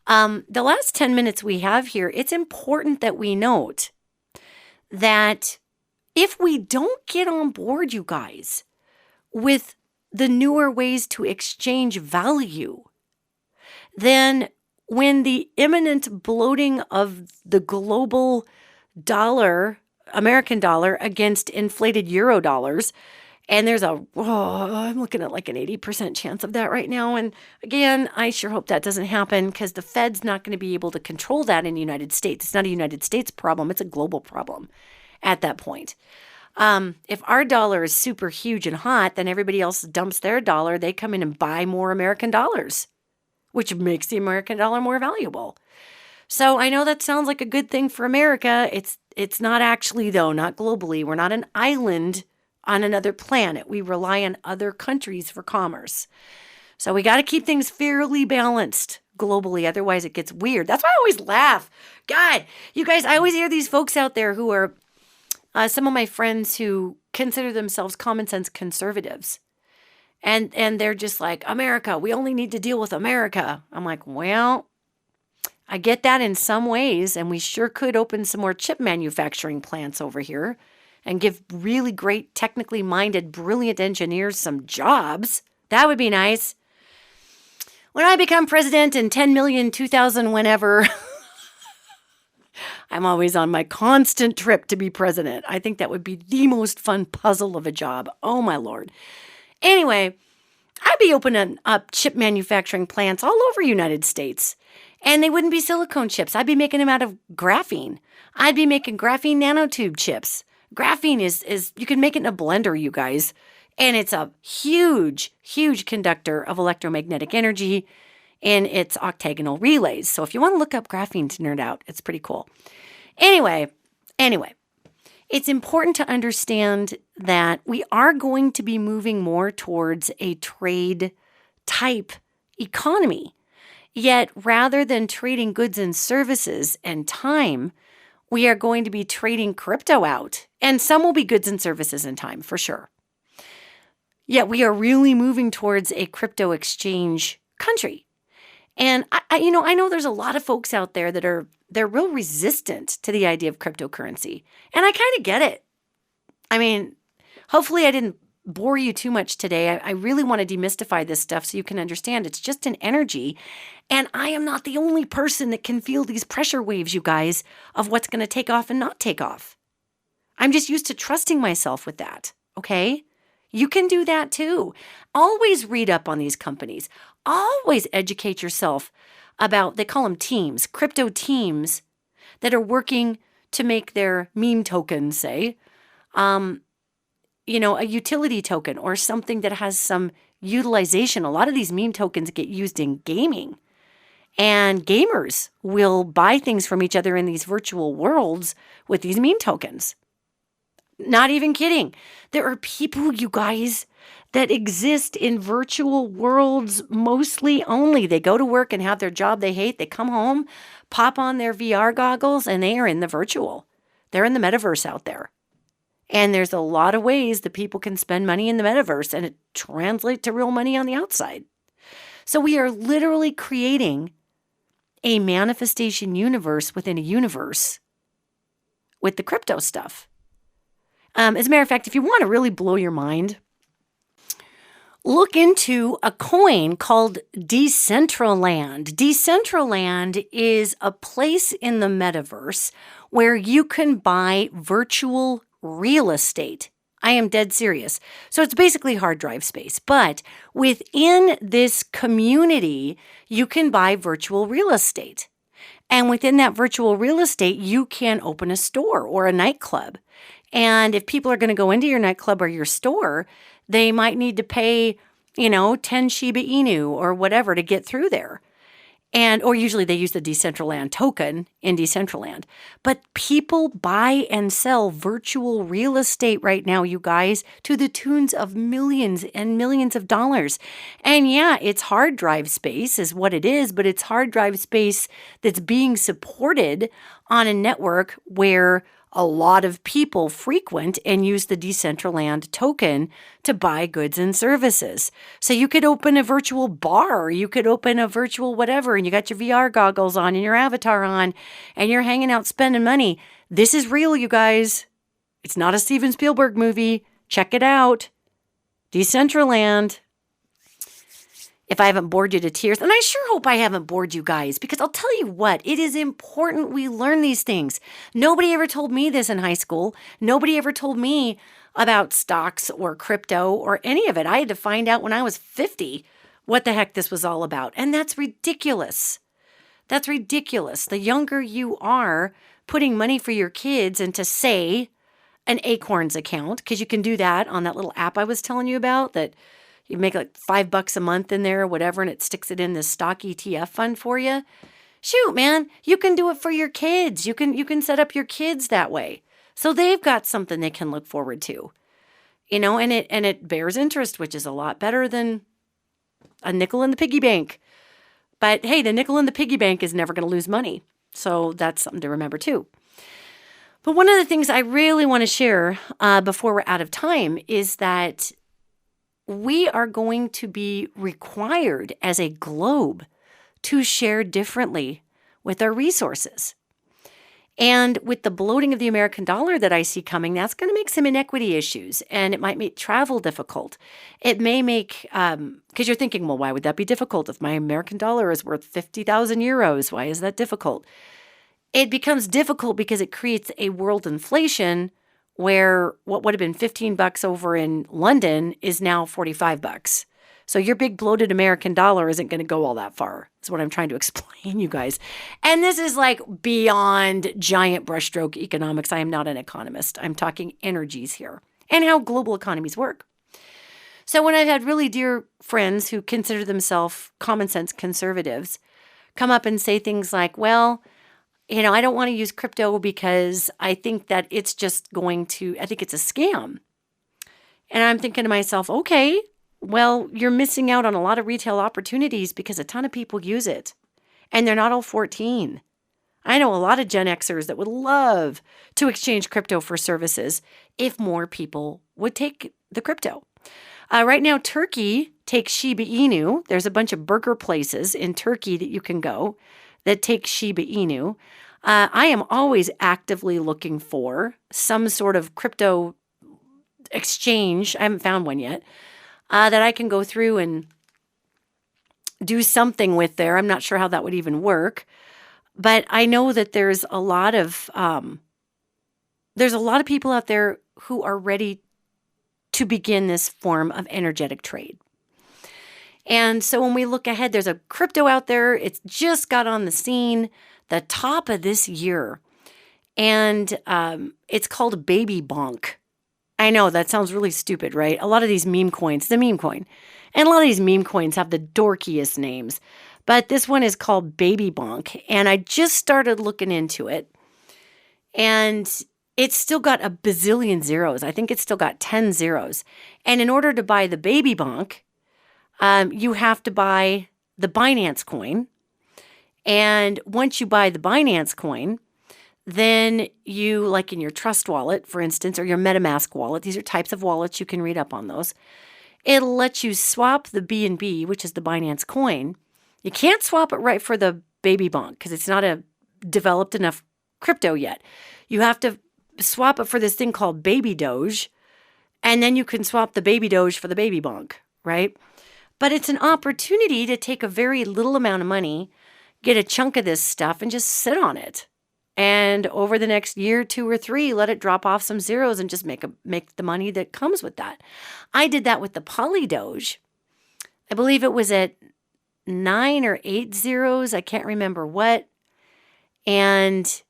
the last 10 minutes we have here, it's important that we note that if we don't get on board, you guys, with the newer ways to exchange value, then when the imminent bloating of the global dollar, American dollar, against inflated euro dollars, and there's I'm looking at like an 80% chance of that right now. And again, I sure hope that doesn't happen because the Fed's not going to be able to control that in the United States. It's not a United States problem. It's a global problem at that point. If our dollar is super huge and hot, then everybody else dumps their dollar. They come in and buy more American dollars, which makes the American dollar more valuable. So I know that sounds like a good thing for America. It's not actually, though, not globally. We're not an island on another planet. We rely on other countries for commerce. So we got to keep things fairly balanced globally. Otherwise, it gets weird. That's why I always laugh. God, you guys, I always hear these folks out there who are some of my friends who consider themselves common sense conservatives. And they're just like, America, we only need to deal with America. I'm like, well, I get that in some ways. And we sure could open some more chip manufacturing plants over here and give really great, technically minded, brilliant engineers some jobs. That would be nice. When I become president in 10 million, 2000, whenever, I'm always on my constant trip to be president. I think that would be the most fun puzzle of a job. Oh, my Lord. Anyway, I'd be opening up chip manufacturing plants all over United States. And they wouldn't be silicone chips. I'd be making them out of graphene. I'd be making graphene nanotube chips. Graphene is you can make it in a blender, you guys. And it's a huge, huge conductor of electromagnetic energy in its octagonal relays. So if you want to look up graphene to nerd out, it's pretty cool. Anyway, it's important to understand that we are going to be moving more towards a trade type economy. Yet rather than trading goods and services and time, we are going to be trading crypto out. And some will be goods and services and time, for sure. Yet we are really moving towards a crypto exchange country. And I know there's a lot of folks out there that they're real resistant to the idea of cryptocurrency. And I kind of get it. I mean, hopefully I didn't bore you too much today. I really want to demystify this stuff so you can understand it's just an energy. And I am not the only person that can feel these pressure waves, you guys, of what's going to take off and not take off. I'm just used to trusting myself with that, okay? You can do that too. Always read up on these companies. Always educate yourself about, they call them teams, crypto teams that are working to make their meme tokens, say, a utility token or something that has some utilization. A lot of these meme tokens get used in gaming. And gamers will buy things from each other in these virtual worlds with these meme tokens. Not even kidding. There are people, you guys, that exist in virtual worlds mostly only. They go to work and have their job they hate. They come home, pop on their VR goggles, and they are in the virtual. They're in the metaverse out there. And there's a lot of ways that people can spend money in the metaverse, and it translates to real money on the outside. So we are literally creating a manifestation universe within a universe with the crypto stuff. As a matter of fact, if you want to really blow your mind, look into a coin called Decentraland. Decentraland is a place in the metaverse where you can buy virtual real estate. I am dead serious. So it's basically hard drive space. But within this community, you can buy virtual real estate. And within that virtual real estate, you can open a store or a nightclub. And if people are going to go into your nightclub or your store, they might need to pay 10 Shiba Inu or whatever to get through there. Or usually they use the Decentraland token in Decentraland. But people buy and sell virtual real estate right now, you guys, to the tunes of millions and millions of dollars. And yeah, it's hard drive space is what it is, but it's hard drive space that's being supported on a network where a lot of people frequent and use the Decentraland token to buy goods and services. So you could open a virtual bar, you could open a virtual whatever, and you got your VR goggles on and your avatar on, and you're hanging out spending money. This is real, you guys. It's not a Steven Spielberg movie. Check it out. Decentraland. If I haven't bored you to tears, and I sure hope I haven't bored you guys, because I'll tell you what, it is important we learn these things. Nobody ever told me this in high school. Nobody ever told me about stocks or crypto or any of it. I had to find out when I was 50 what the heck this was all about. And that's ridiculous. That's ridiculous. The younger you are putting money for your kids into, say, an Acorns account, because you can do that on that little app I was telling you about that you make like $5 a month in there or whatever, and it sticks it in this stock ETF fund for you. Shoot, man, you can do it for your kids. You can set up your kids that way. So they've got something they can look forward to. And it bears interest, which is a lot better than a nickel in the piggy bank. But hey, the nickel in the piggy bank is never going to lose money. So that's something to remember too. But one of the things I really want to share before we're out of time is that we are going to be required as a globe to share differently with our resources. And with the bloating of the American dollar that I see coming, that's going to make some inequity issues, and it might make travel difficult. It may make, because you're thinking, well, why would that be difficult? If my American dollar is worth 50,000 euros, why is that difficult? It becomes difficult because it creates a world inflation where what would have been $15 over in London is now $45. So your big bloated American dollar isn't going to go all that far. That's what I'm trying to explain, you guys. And this is like beyond giant brushstroke economics. I am not an economist. I'm talking energies here and how global economies work. So when I've had really dear friends who consider themselves common sense conservatives come up and say things like, well, I don't want to use crypto because I think that it's just I think it's a scam. And I'm thinking to myself, okay, well, you're missing out on a lot of retail opportunities because a ton of people use it. And they're not all 14. I know a lot of Gen Xers that would love to exchange crypto for services if more people would take the crypto. Right now, Turkey takes Shiba Inu. There's a bunch of burger places in Turkey that you can go that take Shiba Inu. I am always actively looking for some sort of crypto exchange. I haven't found one yet that I can go through and do something with there. I'm not sure how that would even work, but I know that there's a lot of people out there who are ready to begin this form of energetic trade. And so when we look ahead, there's a crypto out there. It's just got on the scene the top of this year. And it's called Baby Bonk. I know that sounds really stupid, right? A lot of these meme coins, the meme coin. And a lot of these meme coins have the dorkiest names. But this one is called Baby Bonk. And I just started looking into it. And it's still got a bazillion zeros. I think it's still got 10 zeros. And in order to buy the Baby Bonk, you have to buy the Binance coin. And once you buy the Binance coin, then you, like in your Trust wallet, for instance, or your MetaMask wallet, these are types of wallets, you can read up on those. It'll let you swap the BNB, which is the Binance coin. You can't swap it right for the Baby Bonk because it's not a developed enough crypto yet. You have to swap it for this thing called Baby Doge, and then you can swap the Baby Doge for the Baby Bonk, right? But it's an opportunity to take a very little amount of money, get a chunk of this stuff, and just sit on it. And over the next year, 2 or 3, let it drop off some zeros and just make the money that comes with that. I did that with the Poly Doge. I believe it was at 9 or 8 zeros. I can't remember what. And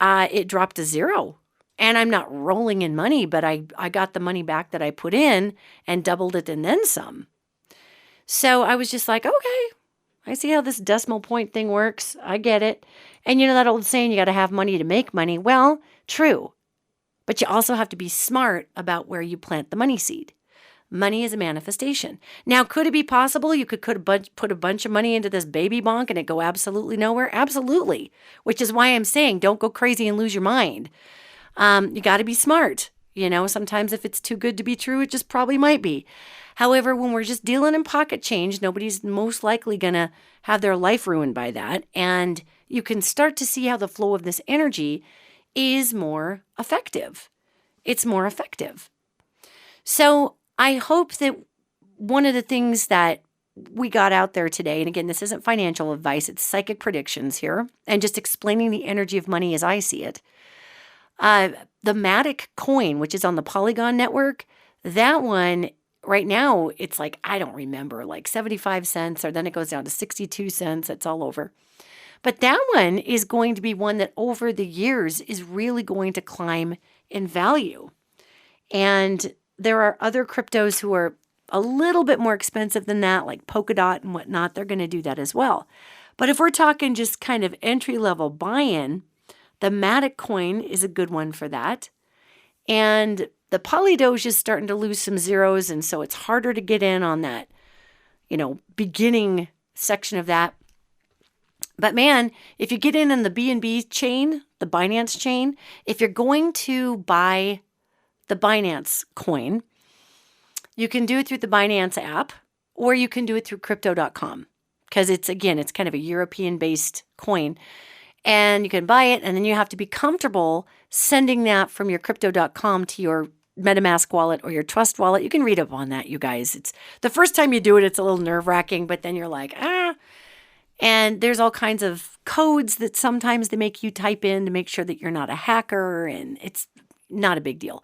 it dropped to 0. And I'm not rolling in money, but I got the money back that I put in and doubled it and then some. So I was just like, okay, I see how this decimal point thing works. I get it. And you know that old saying, you got to have money to make money. Well, true. But you also have to be smart about where you plant the money seed. Money is a manifestation. Now, could it be possible you could put a bunch of money into this baby bonk and it go absolutely nowhere? Absolutely. Which is why I'm saying don't go crazy and lose your mind. You got to be smart. Sometimes if it's too good to be true, it just probably might be. However, when we're just dealing in pocket change, nobody's most likely going to have their life ruined by that. And you can start to see how the flow of this energy is more effective. It's more effective. So I hope that one of the things that we got out there today, and again, this isn't financial advice, it's psychic predictions here, and just explaining the energy of money as I see it. The Matic coin, which is on the Polygon network, that one right now, it's like, I don't remember, like 75 cents, or then it goes down to 62 cents. It's all over. But that one is going to be one that over the years is really going to climb in value. And there are other cryptos who are a little bit more expensive than that, like Polkadot and whatnot. They're going to do that as well. But if we're talking just kind of entry-level buy-in, the Matic coin is a good one for that. And the Polydoge is starting to lose some zeros, and so it's harder to get in on that, beginning section of that. But man, if you get in the BNB chain, the Binance chain, if you're going to buy the Binance coin, you can do it through the Binance app, or you can do it through crypto.com, because it's kind of a European-based coin. And you can buy it, and then you have to be comfortable sending that from your crypto.com to your MetaMask wallet or your Trust wallet. You can read up on that, you guys. It's the first time you do it, it's a little nerve-wracking, but then you're like, And there's all kinds of codes that sometimes they make you type in to make sure that you're not a hacker, and it's not a big deal.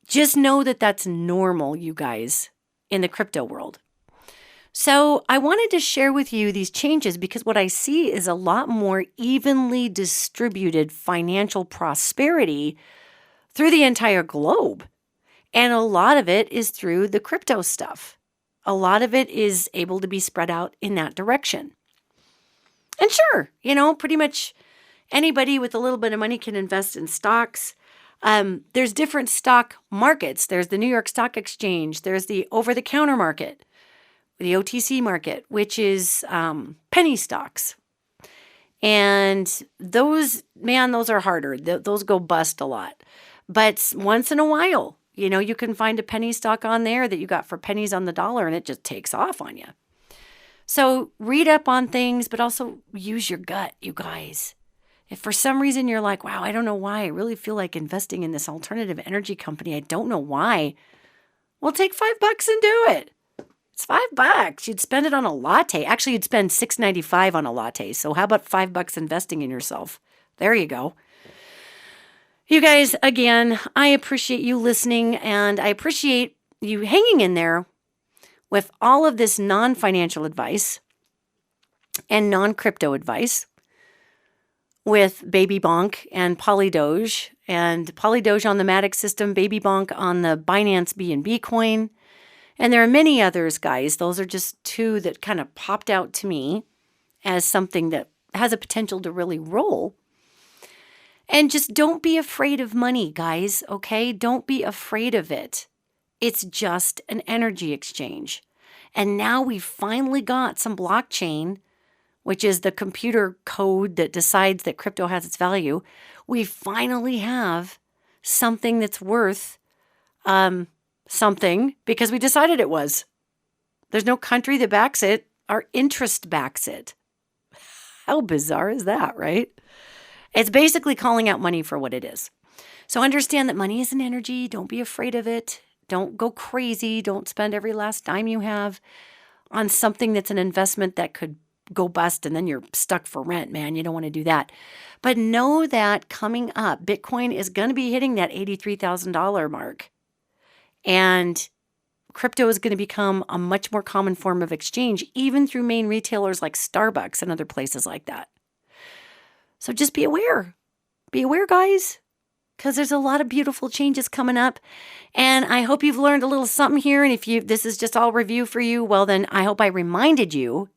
Just know that that's normal, you guys, in the crypto world. So I wanted to share with you these changes because what I see is a lot more evenly distributed financial prosperity through the entire globe. And a lot of it is through the crypto stuff. A lot of it is able to be spread out in that direction. And sure, pretty much anybody with a little bit of money can invest in stocks. There's different stock markets. There's the New York Stock Exchange. There's the over-the-counter market, the OTC market, which is penny stocks. And those are harder. Those go bust a lot. But once in a while, you can find a penny stock on there that you got for pennies on the dollar, and it just takes off on you. So read up on things, but also use your gut, you guys. If for some reason you're like, wow, I don't know why, I really feel like investing in this alternative energy company, I don't know why. Well, take $5 and do it. It's $5. You'd spend it on a latte. Actually, you'd spend $6.95 on a latte. So how about $5 investing in yourself? There you go. You guys, again, I appreciate you listening, and I appreciate you hanging in there with all of this non-financial advice and non-crypto advice with Baby Bonk and Polydoge, and Polydoge on the Matic system, Baby Bonk on the Binance BNB coin. And there are many others, guys. Those are just two that kind of popped out to me as something that has a potential to really roll. And just don't be afraid of money, guys, okay? Don't be afraid of it. It's just an energy exchange. And now we've finally got some blockchain, which is the computer code that decides that crypto has its value. We finally have something that's worth something because we decided it was. There's no country that backs it. Our interest backs it. How bizarre is that, right? It's basically calling out money for what it is. So understand that money is an energy. Don't be afraid of it. Don't go crazy. Don't spend every last dime you have on something that's an investment that could go bust and then you're stuck for rent, man. You don't want to do that. But know that coming up, Bitcoin is going to be hitting that $83,000 mark. And crypto is going to become a much more common form of exchange, even through main retailers like Starbucks and other places like that. So just be aware. Be aware, guys. because there's a lot of beautiful changes coming up. And I hope you've learned a little something here. And if this is just all review for you, well, then I hope I reminded you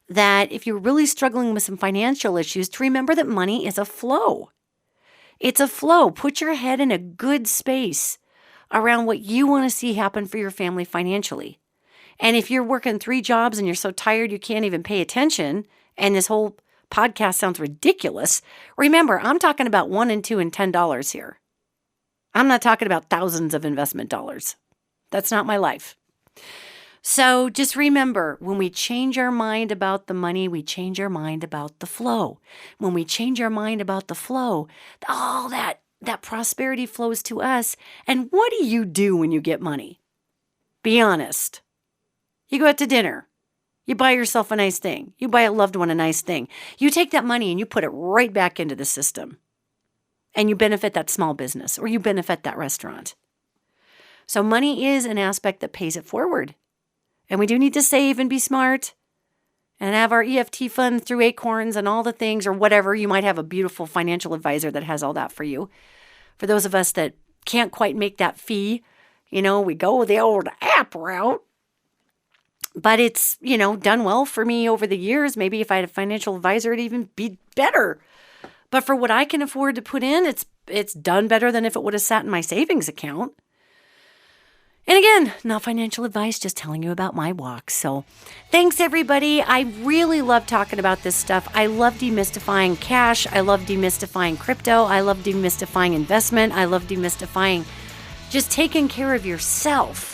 that if you're really struggling with some financial issues, to remember that money is a flow. It's a flow. Put your head in a good space around what you want to see happen for your family financially. And if you're working 3 jobs and you're so tired you can't even pay attention, and this whole podcast sounds ridiculous, remember, I'm talking about $1 and $2 and $10 here. I'm not talking about thousands of investment dollars. That's not my life. So just remember, when we change our mind about the money, we change our mind about the flow. When we change our mind about the flow, all that prosperity flows to us. And what do you do when you get money? Be honest. You go out to dinner. You buy yourself a nice thing. You buy a loved one a nice thing. You take that money and you put it right back into the system. And you benefit that small business, or you benefit that restaurant. So money is an aspect that pays it forward. And we do need to save and be smart and have our EFT fund through Acorns and all the things, or whatever. You might have a beautiful financial advisor that has all that for you. For those of us that can't quite make that fee, we go the old app route. But it's, done well for me over the years. Maybe if I had a financial advisor, it'd even be better. But for what I can afford to put in, it's done better than if it would have sat in my savings account. And again, not financial advice, just telling you about my walk. So thanks, everybody. I really love talking about this stuff. I love demystifying cash. I love demystifying crypto. I love demystifying investment. I love demystifying just taking care of yourself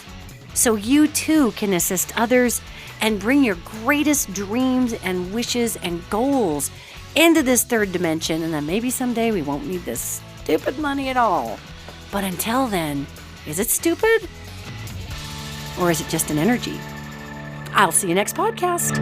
so you too can assist others and bring your greatest dreams and wishes and goals into this third dimension. And then maybe someday we won't need this stupid money at all. But until then, is it stupid? Or is it just an energy? I'll see you next podcast.